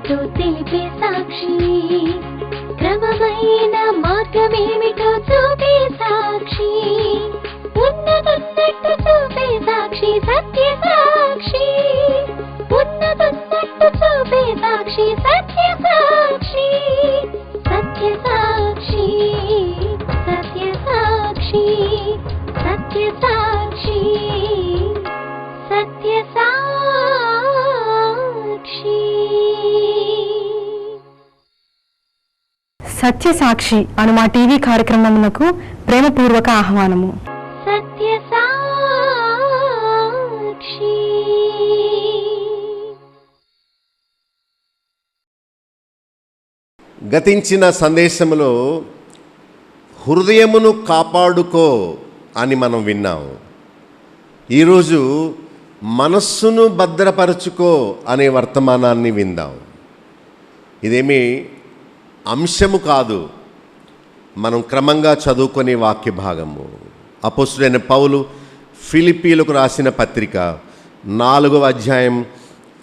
ఏమిటో తెలిపే సాక్షి, క్రమమైన మార్గమేమిటో చూపే సాక్షి, ఉన్నతున్నట్టు చూపే సాక్షి, సత్య సాక్షి, ఉన్నతున్నట్టు చూపే సాక్షి, సత్య సాక్షి, సత్య సాక్షి, సత్య సాక్షి, సత్య సాక్షి, సత్య సాక్షి. సత్య సాక్షి అను మా టీవీ కార్యక్రమమునకు ప్రేమపూర్వక ఆహ్వానము. సత్య సాక్షి. గతించిన సందేశములో హృదయమును కాపాడుకో అని మనం విన్నాము. ఈరోజు మనస్సును భద్రపరచుకో అనే వర్తమానాన్ని విందాం. ఇదేమీ అంశము కాదు, మనం క్రమంగా చదువుకునే వాక్య భాగము. అపోస్తులైన పౌలు ఫిలిప్పీలకు రాసిన పత్రిక 4వ అధ్యాయం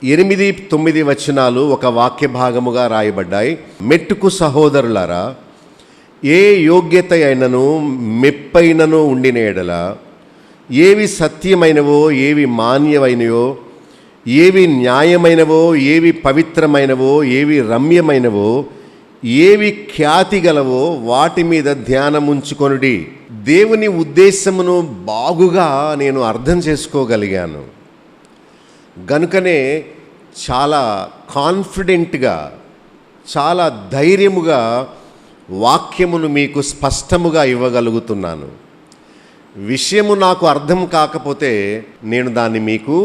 8-9 వచనాలు ఒక వాక్య భాగముగా రాయబడ్డాయి. మెట్టుకు సహోదరులారా, ఏ యోగ్యత అయినను మెప్పైనను ఉండిన ఎడల, ఏవి సత్యమైనవో, ఏవి మాన్యమైనవో, ఏవి న్యాయమైనవో, ఏవి పవిత్రమైనవో, ఏవి రమ్యమైనవో, ఏవి ఖ్యాతి గలవో వాటి మీద ధ్యానముంచుకొనుడి. దేవుని ఉద్దేశమును బాగుగా నేను అర్థం చేసుకోగలిగాను గనుకనే చాలా కాన్ఫిడెంట్గా, చాలా ధైర్యముగా వాక్యమును మీకు స్పష్టముగా ఇవ్వగలుగుతున్నాను. విషయము నాకు అర్థం కాకపోతే నేను దాన్ని మీకు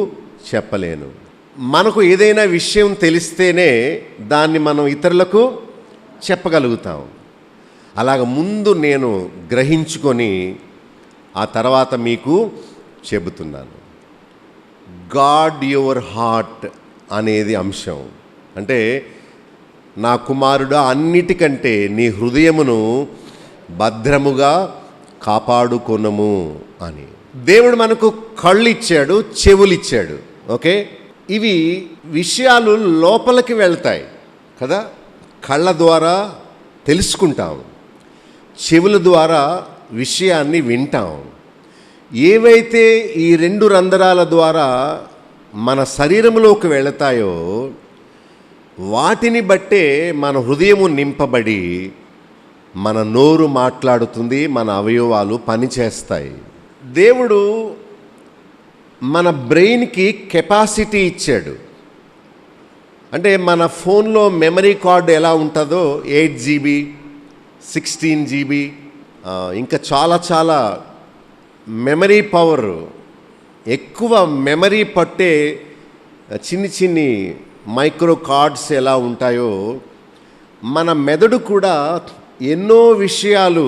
చెప్పలేను. మనకు ఏదైనా విషయం తెలిస్తేనే దాన్ని మనం ఇతరులకు చెప్పగలుగుతాం. అలాగ ముందు నేను గ్రహించుకొని ఆ తర్వాత మీకు చెబుతున్నాను. గాడ్ యువర్ హార్ట్ అనేది అంశం. అంటే నా కుమారుడా, అన్నిటికంటే నీ హృదయమును భద్రముగా కాపాడుకొనము అని. దేవుడు మనకు కళ్ళు ఇచ్చాడు, చెవులు ఇచ్చాడు. ఓకే, ఇవి విషయాలు లోపలికి వెళ్తాయి కదా. కళ్ళ ద్వారా తెలుసుకుంటాం, చెవుల ద్వారా విషయాన్ని వింటాం. ఏవైతే ఈ 2 రంధ్రాల ద్వారా మన శరీరంలోకి వెళతాయో వాటిని బట్టే మన హృదయము నింపబడి మన నోరు మాట్లాడుతుంది, మన అవయవాలు పనిచేస్తాయి. దేవుడు మన బ్రెయిన్కి కెపాసిటీ ఇచ్చాడు. అంటే మన ఫోన్లో మెమరీ కార్డు ఎలా ఉంటుందో 8 GB, 16 GB, ఇంకా చాలా చాలా మెమరీ పవర్, ఎక్కువ మెమరీ పట్టే చిన్ని చిన్ని మైక్రో కార్డ్స్ ఎలా ఉంటాయో మన మెదడు కూడా ఎన్నో విషయాలు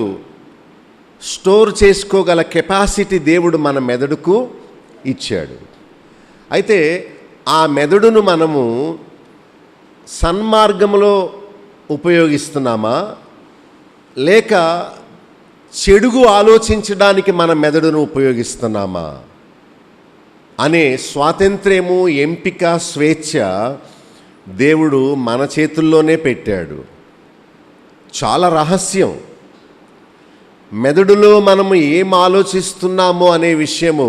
స్టోర్ చేసుకోగల కెపాసిటీ దేవుడు మన మెదడుకు ఇచ్చాడు. అయితే ఆ మెదడును మనము సన్మార్గంలో ఉపయోగిస్తున్నామా, లేక చెడుగు ఆలోచించడానికి మన మెదడును ఉపయోగిస్తున్నామా అనే స్వాతంత్ర్యము, ఎంపిక, స్వేచ్ఛ దేవుడు మన చేతుల్లోనే పెట్టాడు. చాలా రహస్యం. మెదడులో మనము ఏం ఆలోచిస్తున్నామో అనే విషయము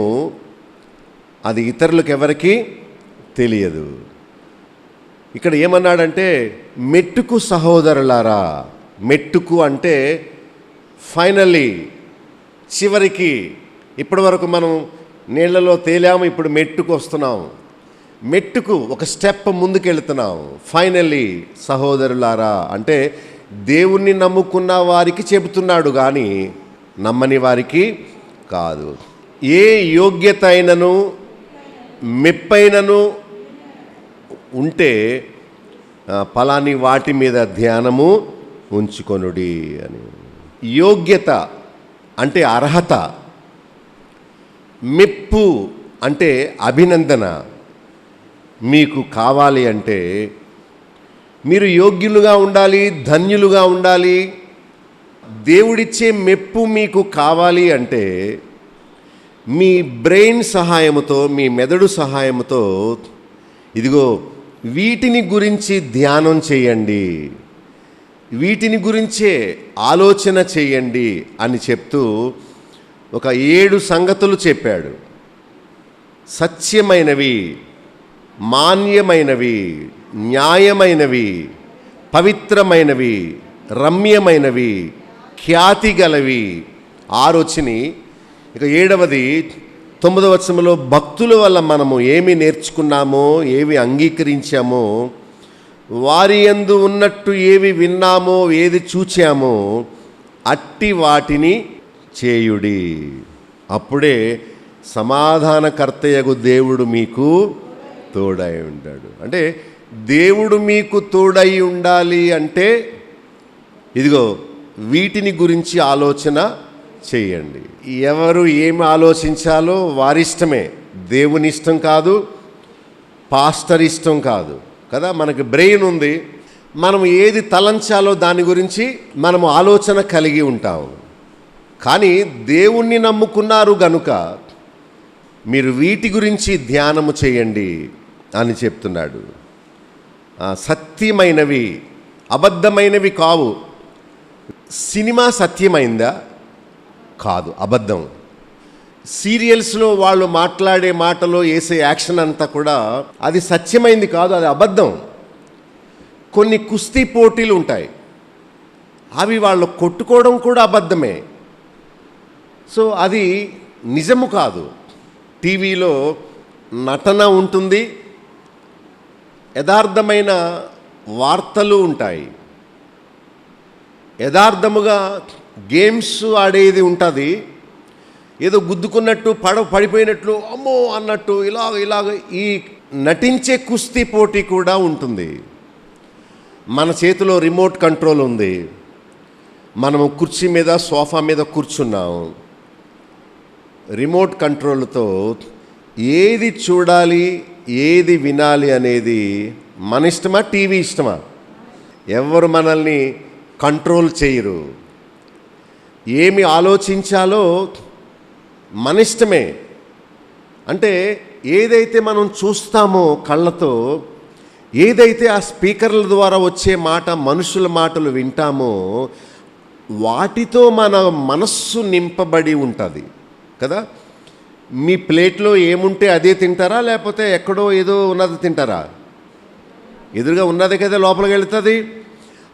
అది ఇతరులకు ఎవరికీ తెలియదు. ఇక్కడ ఏమన్నాడంటే, మెట్టుకు సహోదరులారా. మెట్టుకు అంటే ఫైనల్లీ, చివరికి. ఇప్పటి వరకు మనం నీళ్లలో తేలాము, ఇప్పుడు మెట్టుకు వస్తున్నాం. మెట్టుకు ఒక స్టెప్ ముందుకెళ్తున్నాం. ఫైనల్లీ సహోదరులారా అంటే దేవుణ్ణి నమ్ముకున్న వారికి చెబుతున్నాడు కానీ నమ్మని వారికి కాదు. ఏ యోగ్యత అయినను మెప్పైనను ఉంటే ఫలాని వాటి మీద ధ్యానము ఉంచుకొనుడి అని. యోగ్యత అంటే అర్హత, మెప్పు అంటే అభినందన. మీకు కావాలి అంటే మీరు యోగ్యులుగా ఉండాలి, ధన్యులుగా ఉండాలి. దేవుడిచ్చే మెప్పు మీకు కావాలి అంటే మీ బ్రెయిన్ సహాయముతో, మీ మెదడు సహాయముతో ఇదిగో వీటిని గురించి ధ్యానం చేయండి, వీటిని గురించే ఆలోచన చేయండి అని చెప్తూ ఒక 7 సంగతులు చెప్పాడు. సత్యమైనవి, మాన్యమైనవి, న్యాయమైనవి, పవిత్రమైనవి, రమ్యమైనవి, ఖ్యాతి గలవి 6 వచ్చినాయి. ఇక 7వది 9వ వచనంలో భక్తుల వల్ల మనము ఏమి నేర్చుకున్నామో, ఏవి అంగీకరించామో, వారి యందు ఉన్నట్టు ఏవి విన్నామో, ఏది చూచామో అట్టి వాటిని చేయుడి. అప్పుడే సమాధానకర్తయగు దేవుడు మీకు తోడై ఉంటాడు. అంటే దేవుడు మీకు తోడై ఉండాలి అంటే ఇదిగో వీటిని గురించి ఆలోచన చేయండి. ఎవరు ఏమి ఆలోచించాలో వారిష్టమే, దేవుని ఇష్టం కాదు, పాస్టర్ ఇష్టం కాదు కదా. మనకి బ్రెయిన్ ఉంది, మనం ఏది తలంచాలో దాని గురించి మనము ఆలోచన కలిగి ఉంటాము. కానీ దేవుణ్ణి నమ్ముకున్నారు గనుక మీరు వీటి గురించి ధ్యానము చేయండి అని చెప్తున్నాడు. సత్యమైనవి, అబద్ధమైనవి కావు. సినిమా సత్యమైందా? కాదు, అబద్ధం. సీరియల్స్లో వాళ్ళు మాట్లాడే మాటలో వేసే యాక్షన్ అంతా కూడా అది సత్యమైంది కాదు, అది అబద్ధం. కొన్ని కుస్తీ పోటీలు ఉంటాయి, అవి వాళ్ళు కొట్టుకోవడం కూడా అబద్ధమే. సో అది నిజము కాదు. టీవీలో నటన ఉంటుంది, యథార్థమైన వార్తలు ఉంటాయి, యథార్థముగా గేమ్స్ ఆడేది ఉంటుంది. ఏదో గుద్దుకున్నట్టు పడిపోయినట్లు అమ్మో అన్నట్టు ఇలాగ ఈ నటించే కుస్తీ పోటీ కూడా ఉంటుంది. మన చేతిలో రిమోట్ కంట్రోల్ ఉంది, మనము కుర్చీ మీద సోఫా మీద కూర్చున్నాం. రిమోట్ కంట్రోల్తో ఏది చూడాలి, ఏది వినాలి అనేది మన ఇష్టమా, టీవీ ఇష్టమా? ఎవరు మనల్ని కంట్రోల్ చేయరు. ఏమి ఆలోచించాలో మన ఇష్టమే. అంటే ఏదైతే మనం చూస్తామో కళ్ళతో, ఏదైతే ఆ స్పీకర్ల ద్వారా వచ్చే మాట, మనుషుల మాటలు వింటామో, వాటితో మన మనస్సు నింపబడి ఉంటుంది కదా. మీ ప్లేట్లో ఏముంటే అదే తింటారా, లేకపోతే ఎక్కడో ఏదో ఉన్నది తింటారా? ఎదురుగా ఉన్నదే కదా లోపలికి వెళుతుంది.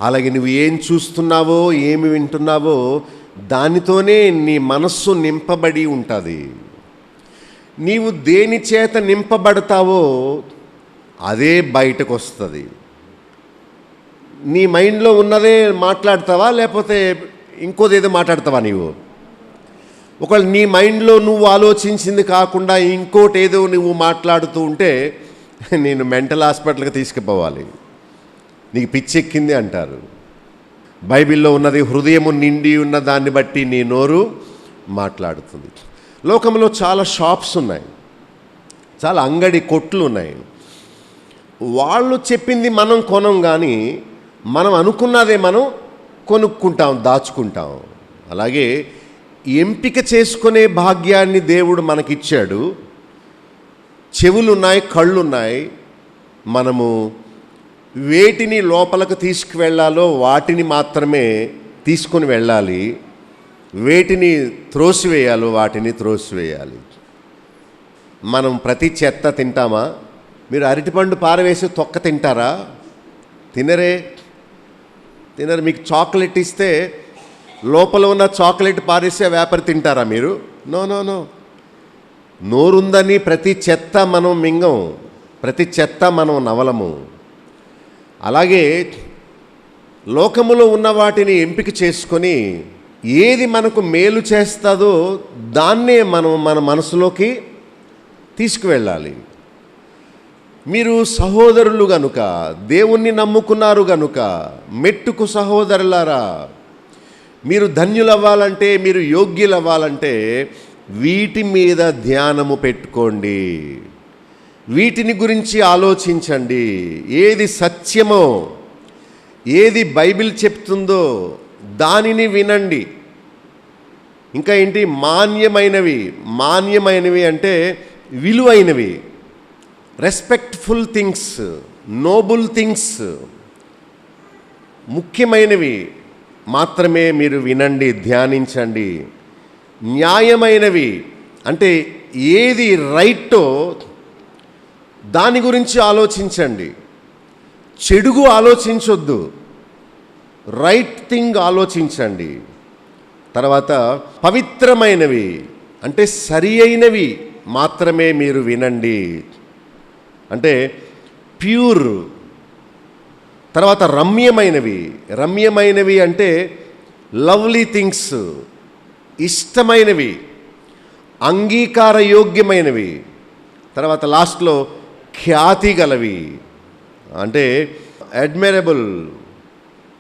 అలాగే నువ్వు ఏం చూస్తున్నావో, ఏమి వింటున్నావో దానితోనే నీ మనస్సు నింపబడి ఉంటుంది. నీవు దేని చేత నింపబడతావో అదే బయటకు వస్తుంది. నీ మైండ్లో ఉన్నదే మాట్లాడతావా, లేకపోతే ఇంకోదేదో మాట్లాడతావా? నీవు ఒకవేళ నీ మైండ్లో నువ్వు ఆలోచించింది కాకుండా ఇంకోటి ఏదో నువ్వు మాట్లాడుతూ ఉంటే నేను మెంటల్ హాస్పిటల్కి తీసుకుపోవాలి, నీకు పిచ్చెక్కింది అంటారు. బైబిల్లో ఉన్నది హృదయము నిండి ఉన్న దాన్ని బట్టి నీ నోరు మాట్లాడుతుంది. లోకంలో చాలా షాప్స్ ఉన్నాయి, చాలా అంగడి కొట్లు ఉన్నాయి. వాళ్ళు చెప్పింది మనం కొనం, కానీ మనం అనుకున్నదే మనం కొనుక్కుంటాం, దాచుకుంటాం. అలాగే ఎంపిక చేసుకునే భాగ్యాన్ని దేవుడు మనకిచ్చాడు. చెవులున్నాయి, కళ్ళున్నాయి. మనము వేటిని లోపలకు తీసుకువెళ్ళాలో వాటిని మాత్రమే తీసుకొని వెళ్ళాలి, వేటిని త్రోసివేయాలో వాటిని త్రోసివేయాలి. మనం ప్రతి చెత్త తింటామా? మీరు అరటిపండు పారవేసి తొక్క తింటారా? తినరు. మీకు చాక్లెట్ ఇస్తే లోపల ఉన్న చాక్లెట్ పారేసే వ్యాపారి తింటారా మీరు? నో. నోరుందని ప్రతి చెత్త మనం మింగం, ప్రతి చెత్త మనం నవలము. అలాగే లోకములో ఉన్న వాటిని ఎంపిక చేసుకొని ఏది మనకు మేలు చేస్తుందో దాన్నే మనం మన మనసులోకి తీసుకువెళ్ళాలి. మీరు సహోదరులు గనుక, దేవుణ్ణి నమ్ముకున్నారు గనుక, మెట్టుకు సహోదరులారా, మీరు ధన్యులవ్వాలంటే, మీరు యోగ్యులవ్వాలంటే వీటి మీద ధ్యానము పెట్టుకోండి, వీటిని గురించి ఆలోచించండి. ఏది సత్యమో, ఏది బైబిల్ చెప్తుందో దానిని వినండి. ఇంకా ఏంటి? మాన్యమైనవి అంటే విలువైనవి, రెస్పెక్ట్ఫుల్ థింగ్స్, నోబుల్ థింగ్స్, ముఖ్యమైనవి మాత్రమే మీరు వినండి, ధ్యానించండి. న్యాయమైనవి అంటే ఏది రైటో దాని గురించి ఆలోచించండి. చెడుగు ఆలోచించొద్దు, రైట్ థింగ్ ఆలోచించండి. తర్వాత పవిత్రమైనవి అంటే సరి అయినవి మాత్రమే మీరు వినండి, అంటే ప్యూర్. తర్వాత రమ్యమైనవి అంటే లవ్లీ థింగ్స్, ఇష్టమైనవి, అంగీకారయోగ్యమైనవి. తర్వాత లాస్ట్లో ఖ్యాతి గలవి అంటే అడ్మైరబుల్.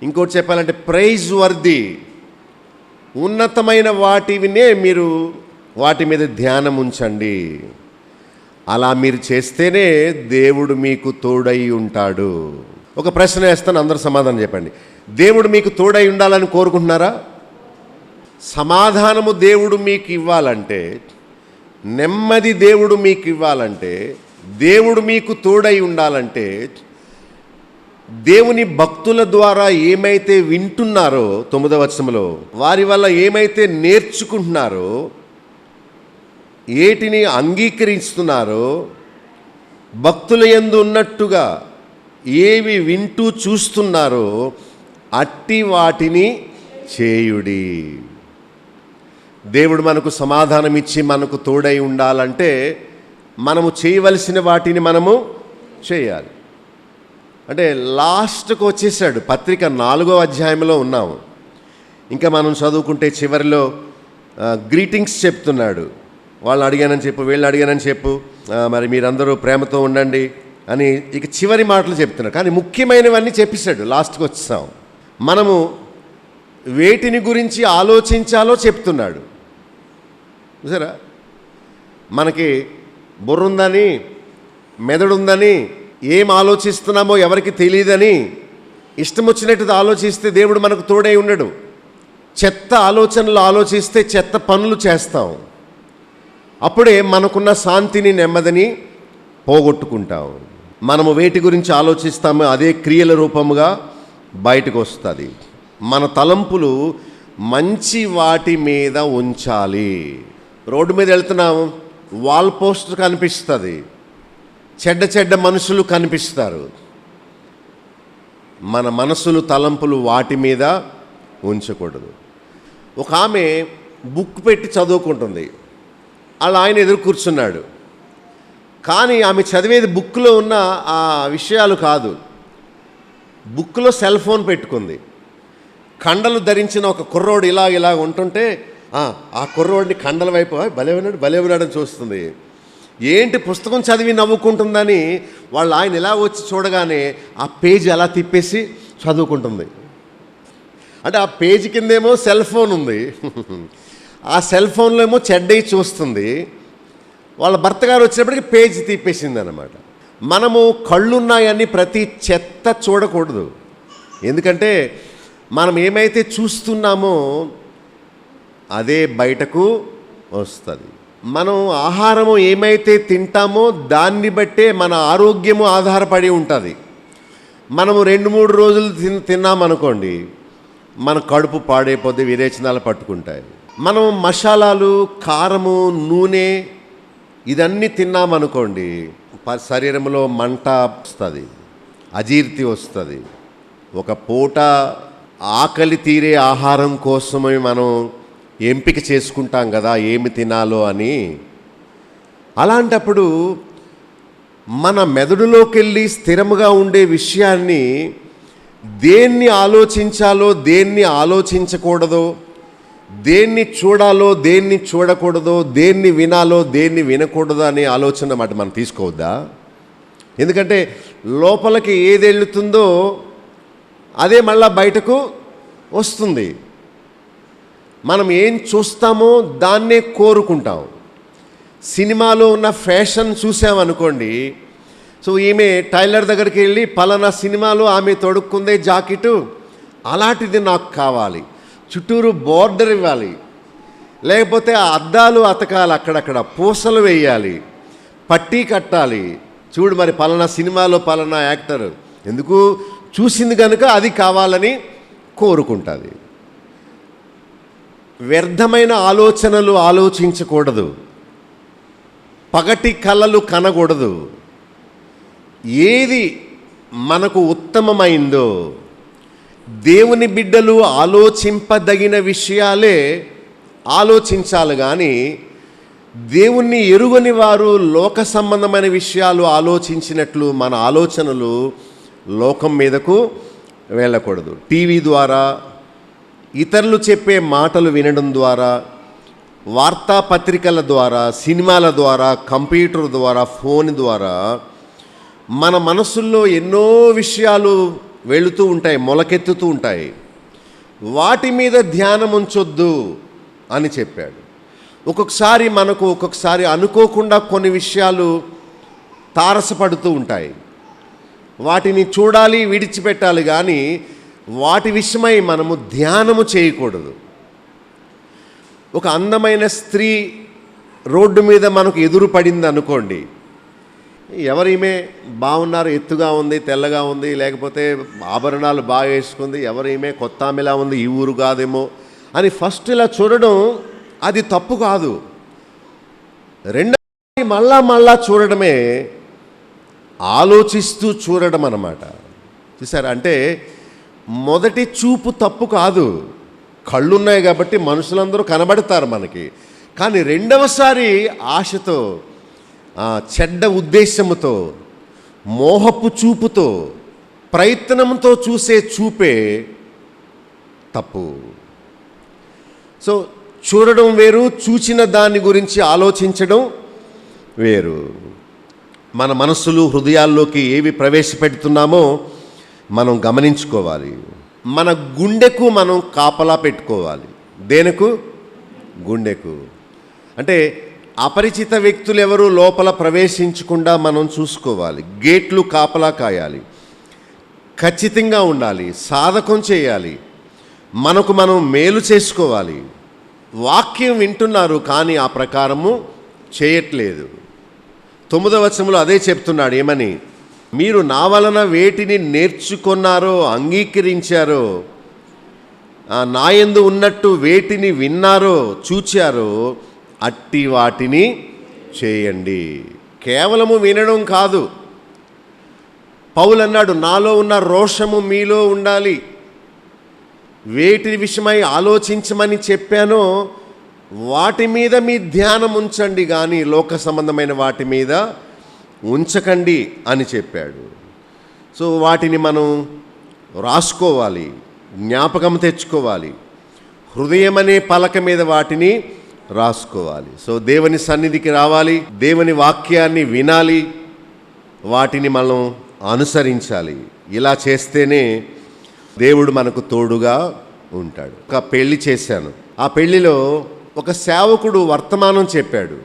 ఇంకోటి చెప్పాలంటే ప్రైజ్ వర్ది, ఉన్నతమైన వాటివినే మీరు వాటి మీద ధ్యానం ఉంచండి. అలా మీరు చేస్తేనే దేవుడు మీకు తోడై ఉంటాడు. ఒక ప్రశ్న వేస్తాను, అందరూ సమాధానం చెప్పండి. దేవుడు మీకు తోడై ఉండాలని కోరుకుంటున్నారా? సమాధానము దేవుడు మీకు ఇవ్వాలంటే, నెమ్మది దేవుడు మీకు ఇవ్వాలంటే, దేవుడు మీకు తోడై ఉండాలంటే, దేవుని భక్తుల ద్వారా ఏమైతే వింటున్నారో 9వ వచనంలో, వారి వల్ల ఏమైతే నేర్చుకుంటున్నారో, ఏటిని అంగీకరిస్తున్నారో, భక్తుల యందు ఉన్నట్టుగా ఏవి వింటూ చూస్తున్నారో అట్టి వాటిని చేయుడి. దేవుడు మనకు సమాధానం ఇచ్చి మనకు తోడై ఉండాలంటే మనము చేయవలసిన వాటిని మనము చేయాలి. అంటే లాస్ట్కు వచ్చేసాడు, పత్రిక 4వ అధ్యాయంలో ఉన్నాము. ఇంకా మనం చదువుకుంటే చివరిలో గ్రీటింగ్స్ చెప్తున్నాడు. వాళ్ళు అడిగానని చెప్పు, వీళ్ళు అడిగానని చెప్పు, మరి మీరందరూ ప్రేమతో ఉండండి అని ఇక చివరి మాటలు చెప్తున్నాడు. కానీ ముఖ్యమైనవన్నీ చెప్పేశాడు, లాస్ట్కి వచ్చాం. మనము వేటిని గురించి ఆలోచించాలో చెప్తున్నాడు. చూసారా, మనకి బుర్ర ఉందని, మెదడుందని, ఏం ఆలోచిస్తున్నామో ఎవరికి తెలియదని ఇష్టం వచ్చినట్టు ఆలోచిస్తే దేవుడు మనకు తోడై ఉండడు. చెత్త ఆలోచనలు ఆలోచిస్తే చెత్త పనులు చేస్తాం. అప్పుడే మనకున్న శాంతిని, నెమ్మదిని పోగొట్టుకుంటాం. మనము వేటి గురించి ఆలోచిస్తామో అదే క్రియల రూపముగా బయటకు వస్తుంది. మన తలంపులు మంచి వాటి మీద ఉంచాలి. రోడ్డు మీద వెళ్తున్నాము, వాల్ పోస్టర్ కనిపిస్తుంది, చెడ్డ మనుషులు కనిపిస్తారు. మన మనసులు, తలంపులు వాటి మీద ఉంచకూడదు. ఒక ఆమె బుక్ పెట్టి చదువుకుంటుంది, అలా ఆయన ఎదురు కూర్చున్నాడు. కానీ ఆమె చదివేది బుక్లో ఉన్న ఆ విషయాలు కాదు, బుక్లో సెల్ ఫోన్ పెట్టుకుంది. కండలు ధరించిన ఒక కుర్రోడు ఇలా ఉంటుంటే ఆ కుర్రోడిని కండల వైపు భలే ఉన్నాడని చూస్తుంది. ఏంటి పుస్తకం చదివి నవ్వుకుంటుందని వాళ్ళు ఆయన ఇలా వచ్చి చూడగానే ఆ పేజీ అలా తిప్పేసి చదువుకుంటుంది. అంటే ఆ పేజీ కిందేమో సెల్ ఫోన్ ఉంది, ఆ సెల్ ఫోన్లో ఏమో చెడ్డయి చూస్తుంది. వాళ్ళ భర్త గారు వచ్చినప్పటికీ పేజీ తిప్పేసింది అన్నమాట. మనము కళ్ళున్నాయని ప్రతి చెత్త చూడకూడదు. ఎందుకంటే మనం ఏమైతే చూస్తున్నామో అదే బయటకు వస్తుంది. మనం ఆహారము ఏమైతే తింటామో దాన్ని బట్టే మన ఆరోగ్యము ఆధారపడి ఉంటుంది. మనము 2-3 రోజులు తిన్నామనుకోండి, మన కడుపు పాడైపోతే విరేచనాలు పట్టుకుంటాయి. మనం మసాలాలు, కారము, నూనె ఇదన్నీ తిన్నామనుకోండి, శరీరంలో మంట వస్తుంది, అజీర్తి వస్తుంది. ఒక పూట ఆకలి తీరే ఆహారం కోసమే మనం ఎంపిక చేసుకుంటాం కదా ఏమి తినాలో అని. అలాంటప్పుడు మన మెదడులోకి వెళ్ళి స్థిరముగా ఉండే విషయాన్ని దేన్ని ఆలోచించాలో, దేన్ని ఆలోచించకూడదో, దేన్ని చూడాలో, దేన్ని చూడకూడదో, దేన్ని వినాలో, దేన్ని వినకూడదో అనే ఆలోచన మాట మనం తీసుకోవద్దా? ఎందుకంటే లోపలికి ఏది వెళ్తుందో అదే మళ్ళా బయటకు వస్తుంది. మనం ఏం చూస్తామో దాన్నే కోరుకుంటాం. సినిమాలో ఉన్న ఫ్యాషన్ చూసామనుకోండి, సో ఈమె టైలర్ దగ్గరికి వెళ్ళి పలానా సినిమాలో ఆమె తొడుక్కుందే జాకెటు, అలాంటిది నాకు కావాలి, చుట్టూరు బోర్డర్ ఇవ్వాలి, లేకపోతే ఆ అద్దాలు అతకాలి, అక్కడక్కడ పూసలు వేయాలి, పట్టీ కట్టాలి, చూడు మరి పలానా సినిమాలో పలానా యాక్టర్, ఎందుకు చూసింది కనుక అది కావాలని కోరుకుంటుంది. వ్యర్థమైన ఆలోచనలు ఆలోచించకూడదు, పగటి కలలు కనకూడదు. ఏది మనకు ఉత్తమమైందో, దేవుని బిడ్డలు ఆలోచింపదగిన విషయాలే ఆలోచించాలి. కానీ దేవుణ్ణి ఎరుగని వారు లోక సంబంధమైన విషయాలు ఆలోచించినట్లు మన ఆలోచనలు లోకం మీదకు వెళ్ళకూడదు. టీవీ ద్వారా, ఇతరులు చెప్పే మాటలు వినడం ద్వారా, వార్తాపత్రికల ద్వారా, సినిమాల ద్వారా, కంప్యూటర్ ద్వారా, ఫోన్ ద్వారా మన మనసుల్లో ఎన్నో విషయాలు వెళుతూ ఉంటాయి, మొలకెత్తుతూ ఉంటాయి. వాటి మీద ధ్యానం ఉంచొద్దు అని చెప్పాడు. ఒక్కొక్కసారి అనుకోకుండా కొన్ని విషయాలు తారసపడుతూ ఉంటాయి. వాటిని చూడాలి, విడిచిపెట్టాలి. కానీ వాటి విషయమై మనము ధ్యానము చేయకూడదు. ఒక అందమైన స్త్రీ రోడ్డు మీద మనకు ఎదురు పడింది అనుకోండి, ఎవరిమే బాగున్నారు, ఎత్తుగా ఉంది, తెల్లగా ఉంది, లేకపోతే ఆభరణాలు బాగా వేసుకుంది, ఎవరిమే కొత్త ఆమెలా ఉంది, ఈ ఊరు కాదేమో అని ఫస్ట్ ఇలా చూడడం అది తప్పు కాదు. రెండవది మళ్ళా చూడడమే ఆలోచిస్తూ చూడడం అన్నమాట. చూసారా? అంటే మొదటి చూపు తప్పు కాదు, కళ్ళున్నాయి కాబట్టి మనుషులందరూ కనబడతారు మనకి. కానీ రెండవసారి ఆశతో, చెడ్డ ఉద్దేశముతో, మోహపు చూపుతో, ప్రయత్నంతో చూసే చూపే తప్పు. సో చూడడం వేరు, చూచిన దాని గురించి ఆలోచించడం వేరు. మన మనస్సులు, హృదయాల్లోకి ఏవి ప్రవేశపెడుతున్నామో మనం గమనించుకోవాలి. మన గుండెకు మనం కాపలా పెట్టుకోవాలి. దేనికి? గుండెకు. అంటే అపరిచిత వ్యక్తులు ఎవరు లోపల ప్రవేశించకుండా మనం చూసుకోవాలి. గేట్లు కాపలా కాయాలి, ఖచ్చితంగా ఉండాలి, సాధకం చేయాలి, మనకు మనం మేలు చేసుకోవాలి. వాక్యం వింటున్నారు కానీ ఆ ప్రకారము చేయట్లేదు. 9వ వచనంలో అదే చెప్తున్నాడు. ఏమని? మీరు నా వలన వేటిని నేర్చుకున్నారో, అంగీకరించారో, నా యందు ఉన్నట్టు వేటిని విన్నారో, చూచారో అట్టి వాటిని చేయండి. కేవలము వినడం కాదు. పౌలు అన్నాడు, నాలో ఉన్న రోషము మీలో ఉండాలి. వేటి విషయమై ఆలోచించమని చెప్పానో వాటి మీద మీ ధ్యానం ఉంచండి, కానీ లోక సంబంధమైన వాటి మీద ఉంచకండి అని చెప్పాడు. సో వాటిని మనం రాసుకోవాలి, జ్ఞాపకం తెచ్చుకోవాలి, హృదయం అనే పలక మీద వాటిని రాసుకోవాలి. సో దేవుని సన్నిధికి రావాలి, దేవుని వాక్యాన్ని వినాలి, వాటిని మనం అనుసరించాలి. ఇలా చేస్తేనే దేవుడు మనకు తోడుగా ఉంటాడు. ఒక పెళ్లి చేశాను. ఆ పెళ్లిలో ఒక సేవకుడు వర్తమానం చెప్పాడు.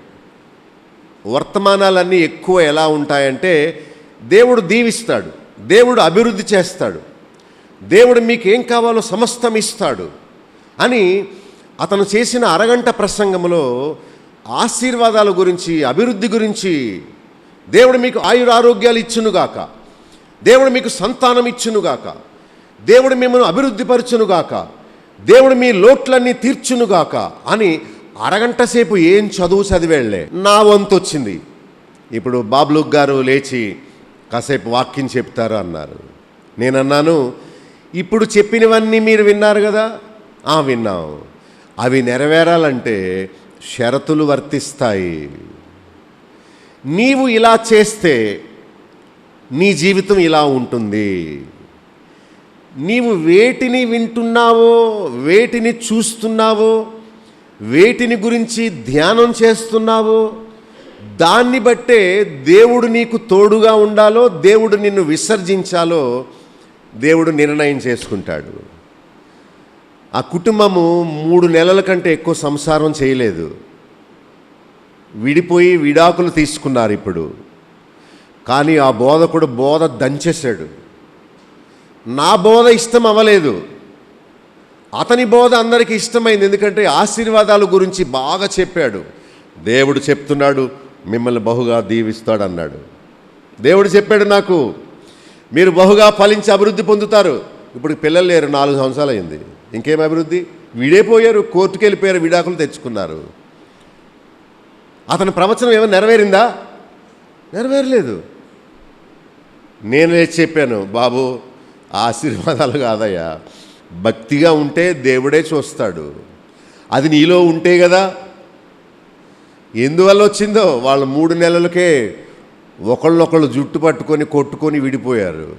వర్తమానాలన్నీ ఎక్కువ ఎలా ఉంటాయంటే, దేవుడు దీవిస్తాడు, దేవుడు అభివృద్ధి చేస్తాడు, దేవుడు మీకు ఏం కావాలో సమస్తం ఇస్తాడు అని అతను చేసిన అరగంట ప్రసంగంలో ఆశీర్వాదాల గురించి, అభివృద్ధి గురించి, దేవుడు మీకు ఆయురారోగ్యాలు ఇచ్చునుగాక, దేవుడు మీకు సంతానం ఇచ్చునుగాక, దేవుడు మిమ్మల్ని అభివృద్ధిపరచునుగాక, దేవుడు మీ లోట్లన్నీ తీర్చునుగాక అని అరగంట సేపు ఏం చదివేళ్లే. నా వంతు వచ్చింది. ఇప్పుడు బాబులుక్ గారు లేచి కాసేపు వాక్యం చెప్తారు అన్నారు. నేనన్నాను, ఇప్పుడు చెప్పినవన్నీ మీరు విన్నారు కదా? విన్నాం. అవి నెరవేరాలంటే షరతులు వర్తిస్తాయి. నీవు ఇలా చేస్తే నీ జీవితం ఇలా ఉంటుంది. నీవు వేటిని వింటున్నావో, వేటిని చూస్తున్నావో, వేటిని గురించి ధ్యానం చేస్తున్నావో దాన్ని బట్టే దేవుడు నీకు తోడుగా ఉండాలో, దేవుడు నిన్ను విసర్జించాలో దేవుడు నిర్ణయం చేసుకుంటాడు. ఆ కుటుంబము 3 నెలల కంటే ఎక్కువ సంసారం చేయలేదు. విడిపోయి విడాకులు తీసుకున్నారు ఇప్పుడు. కానీ ఆ బోధకుడు బోధ దంచేశాడు. నా బోధ ఇష్టం అవ్వలేదు, అతని బోధ అందరికీ ఇష్టమైంది. ఎందుకంటే ఆశీర్వాదాల గురించి బాగా చెప్పాడు. దేవుడు చెప్తున్నాడు, మిమ్మల్ని బహుగా దీవిస్తాడు అన్నాడు. దేవుడు చెప్పాడు నాకు, మీరు బహుగా ఫలించి అభివృద్ధి పొందుతారు. ఇప్పుడు పిల్లలు లేరు, 4 సంవత్సరాలు అయింది, ఇంకేం అభివృద్ధి? విడిపోయారు, కోర్టుకు వెళ్ళిపోయారు, విడాకులు తెచ్చుకున్నారు. అతని ప్రవచనం ఏమైనా నెరవేరిందా? నెరవేరలేదు. నేను చెప్పాను, బాబు ఆశీర్వాదాలు కాదయ్యా, భక్తిగా ఉంటే దేవుడే చూస్తాడు. అది నీలో ఉంటే కదా. ఎందువల్ల వచ్చిందో, వాళ్ళు 3 నెలలకే ఒకళ్ళొకళ్ళు జుట్టు పట్టుకొని కొట్టుకొని విడిపోయారు.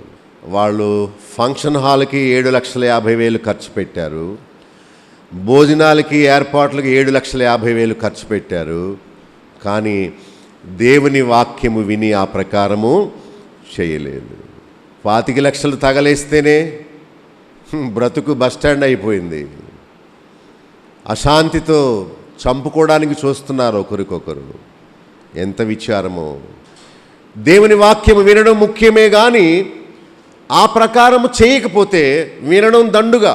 వాళ్ళు ఫంక్షన్ హాల్కి 7,50,000 ఖర్చు పెట్టారు, భోజనాలకి ఏర్పాట్లకి 7,50,000 ఖర్చు పెట్టారు. కానీ దేవుని వాక్యము విని ఆ ప్రకారము చేయలేదు. 25 లక్షలు తగలేస్తేనే బ్రతుకు బస్టాండ్ అయిపోయింది. అశాంతితో చంపుకోవడానికి చూస్తున్నారు ఒకరికొకరు. ఎంత విచారమో. దేవుని వాక్యము వినడం ముఖ్యమే, కానీ ఆ ప్రకారము చేయకపోతే వినడం దండుగా,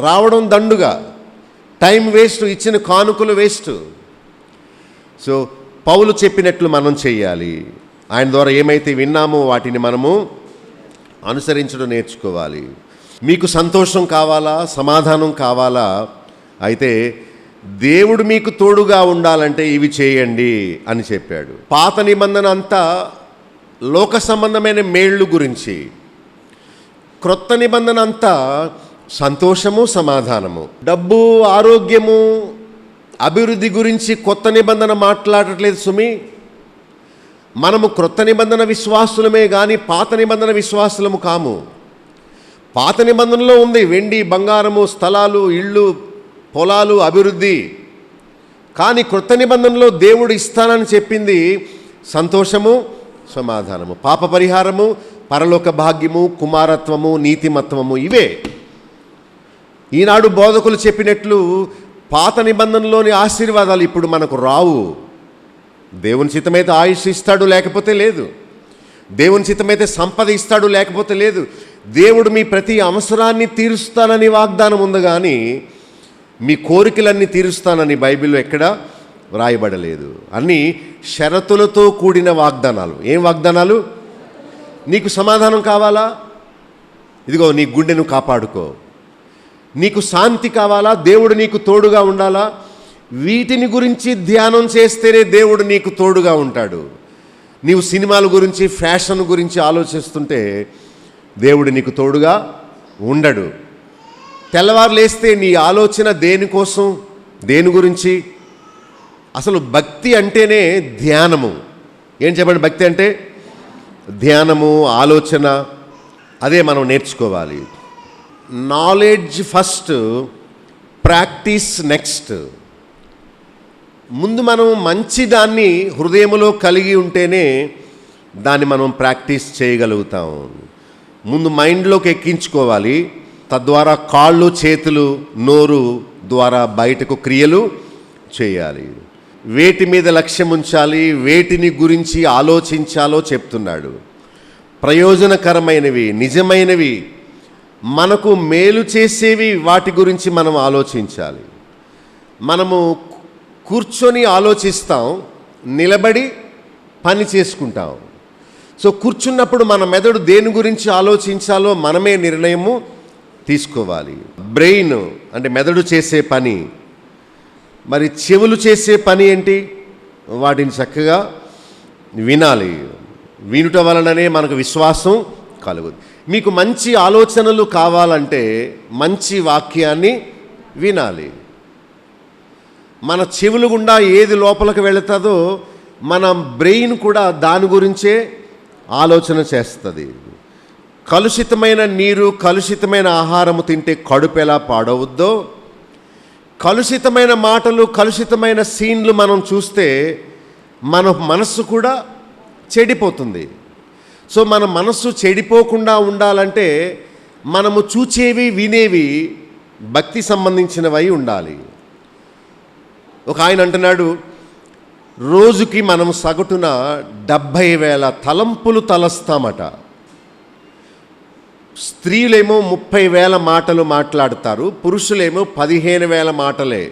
రావడం దండుగా, టైం వేస్ట్, ఇచ్చిన కానుకలు వేస్ట్. సో పౌలు చెప్పినట్లు మనం చేయాలి. ఆయన ద్వారా ఏమైతే విన్నామో వాటిని మనము అనుసరించడం నేర్చుకోవాలి. మీకు సంతోషం కావాలా, సమాధానం కావాలా? అయితే దేవుడు మీకు తోడుగా ఉండాలంటే ఇవి చేయండి అని చెప్పాడు. పాత నిబంధన అంతా లోక సంబంధమైన మేళ్ళు గురించి, క్రొత్త నిబంధన అంతా సంతోషము, సమాధానము, డబ్బు, ఆరోగ్యము, అభివృద్ధి గురించి కొత్త నిబంధన మాట్లాడట్లేదు సుమి. మనము క్రొత్త నిబంధన విశ్వాసులమే కానీ పాత నిబంధన విశ్వాసులము కాము. పాత నిబంధనలో ఉంది వెండి, బంగారము, స్థలాలు, ఇళ్ళు, పొలాలు, అభివృద్ధి. కానీ క్రొత్త నిబంధనలో దేవుడు ఇస్తానని చెప్పింది సంతోషము, సమాధానము, పాప పరిహారము, పరలోక భాగ్యము, కుమారత్వము, నీతిమత్వము. ఇవే ఈనాడు బోధకులు చెప్పినట్లు పాత నిబంధనలోని ఆశీర్వాదాలు ఇప్పుడు మనకు రావు. దేవుని చిత్తమైతే ఆయుష్ ఇస్తాడు, లేకపోతే లేదు. దేవుని చిత్తమైతే సంపద ఇస్తాడు, లేకపోతే లేదు. దేవుడు మీ ప్రతి అవసరాన్ని తీరుస్తానని వాగ్దానం ఉంది, కానీ మీ కోరికలన్నీ తీరుస్తానని బైబిల్లో ఎక్కడా వ్రాయబడలేదు. అన్నీ షరతులతో కూడిన వాగ్దానాలు. ఏం వాగ్దానాలు? నీకు సమాధానం కావాలా? ఇదిగో నీ గుండెను కాపాడుకో. నీకు శాంతి కావాలా? దేవుడు నీకు తోడుగా ఉండాలా? వీటిని గురించి ధ్యానం చేస్తేనే దేవుడు నీకు తోడుగా ఉంటాడు. నీవు సినిమాల గురించి, ఫ్యాషన్ గురించి ఆలోచిస్తుంటే దేవుడు నీకు తోడుగా ఉండడు. తెల్లవారు లేస్తే నీ ఆలోచన దేనికోసం, దేని గురించి? అసలు భక్తి అంటేనే ధ్యానము. ఏం చెప్పండి? భక్తి అంటే ధ్యానము, ఆలోచన. అదే మనం నేర్చుకోవాలి. Knowledge first, practice next. ముందు మనం మంచి దాన్ని హృదయంలో కలిగి ఉంటేనే దాన్ని మనం ప్రాక్టీస్ చేయగలుగుతాం. ముందు మైండ్లోకి ఎక్కించుకోవాలి. తద్వారా కాళ్ళు, చేతులు, నోరు ద్వారా బయటకు క్రియలు చేయాలి. వేటి మీద లక్ష్యం ఉంచాలి, వేటిని గురించి ఆలోచించాలో చెప్తున్నాడు. ప్రయోజనకరమైనవి, నిజమైనవి, మనకు మేలు చేసేవి, వాటి గురించి మనం ఆలోచించాలి. మనము కూర్చొని ఆలోచిస్తాం, నిలబడి పని చేసుకుంటాం. సో కూర్చున్నప్పుడు మన మెదడు దేని గురించి ఆలోచించాలో మనమే నిర్ణయము తీసుకోవాలి. బ్రెయిన్ అంటే మెదడు చేసే పని. మరి చెవులు చేసే పని ఏంటి? వాటిని చక్కగా వినాలి. వినుట వలననే మనకు విశ్వాసం కలుగుతుంది. మీకు మంచి ఆలోచనలు కావాలంటే మంచి వాక్యాన్ని వినాలి. మన చెవులు గుండా ఏది లోపలికి వెళుతుందో మన బ్రెయిన్ కూడా దాని గురించే ఆలోచన చేస్తుంది. కలుషితమైన నీరు, కలుషితమైన ఆహారము తింటే కడుపు ఎలా పాడవద్దో, కలుషితమైన మాటలు, కలుషితమైన సీన్లు మనం చూస్తే మన మనస్సు కూడా చెడిపోతుంది. సో మన మనస్సు చెడిపోకుండా ఉండాలంటే మనము చూచేవి, వినేవి భక్తి సంబంధించినవై ఉండాలి. ఒక ఆయన అంటున్నాడు, రోజుకి మనం సగటున 70,000 తలంపులు తలస్తామట. స్త్రీలేమో 30,000 మాటలు మాట్లాడతారు, పురుషులేమో 15,000 మాటలే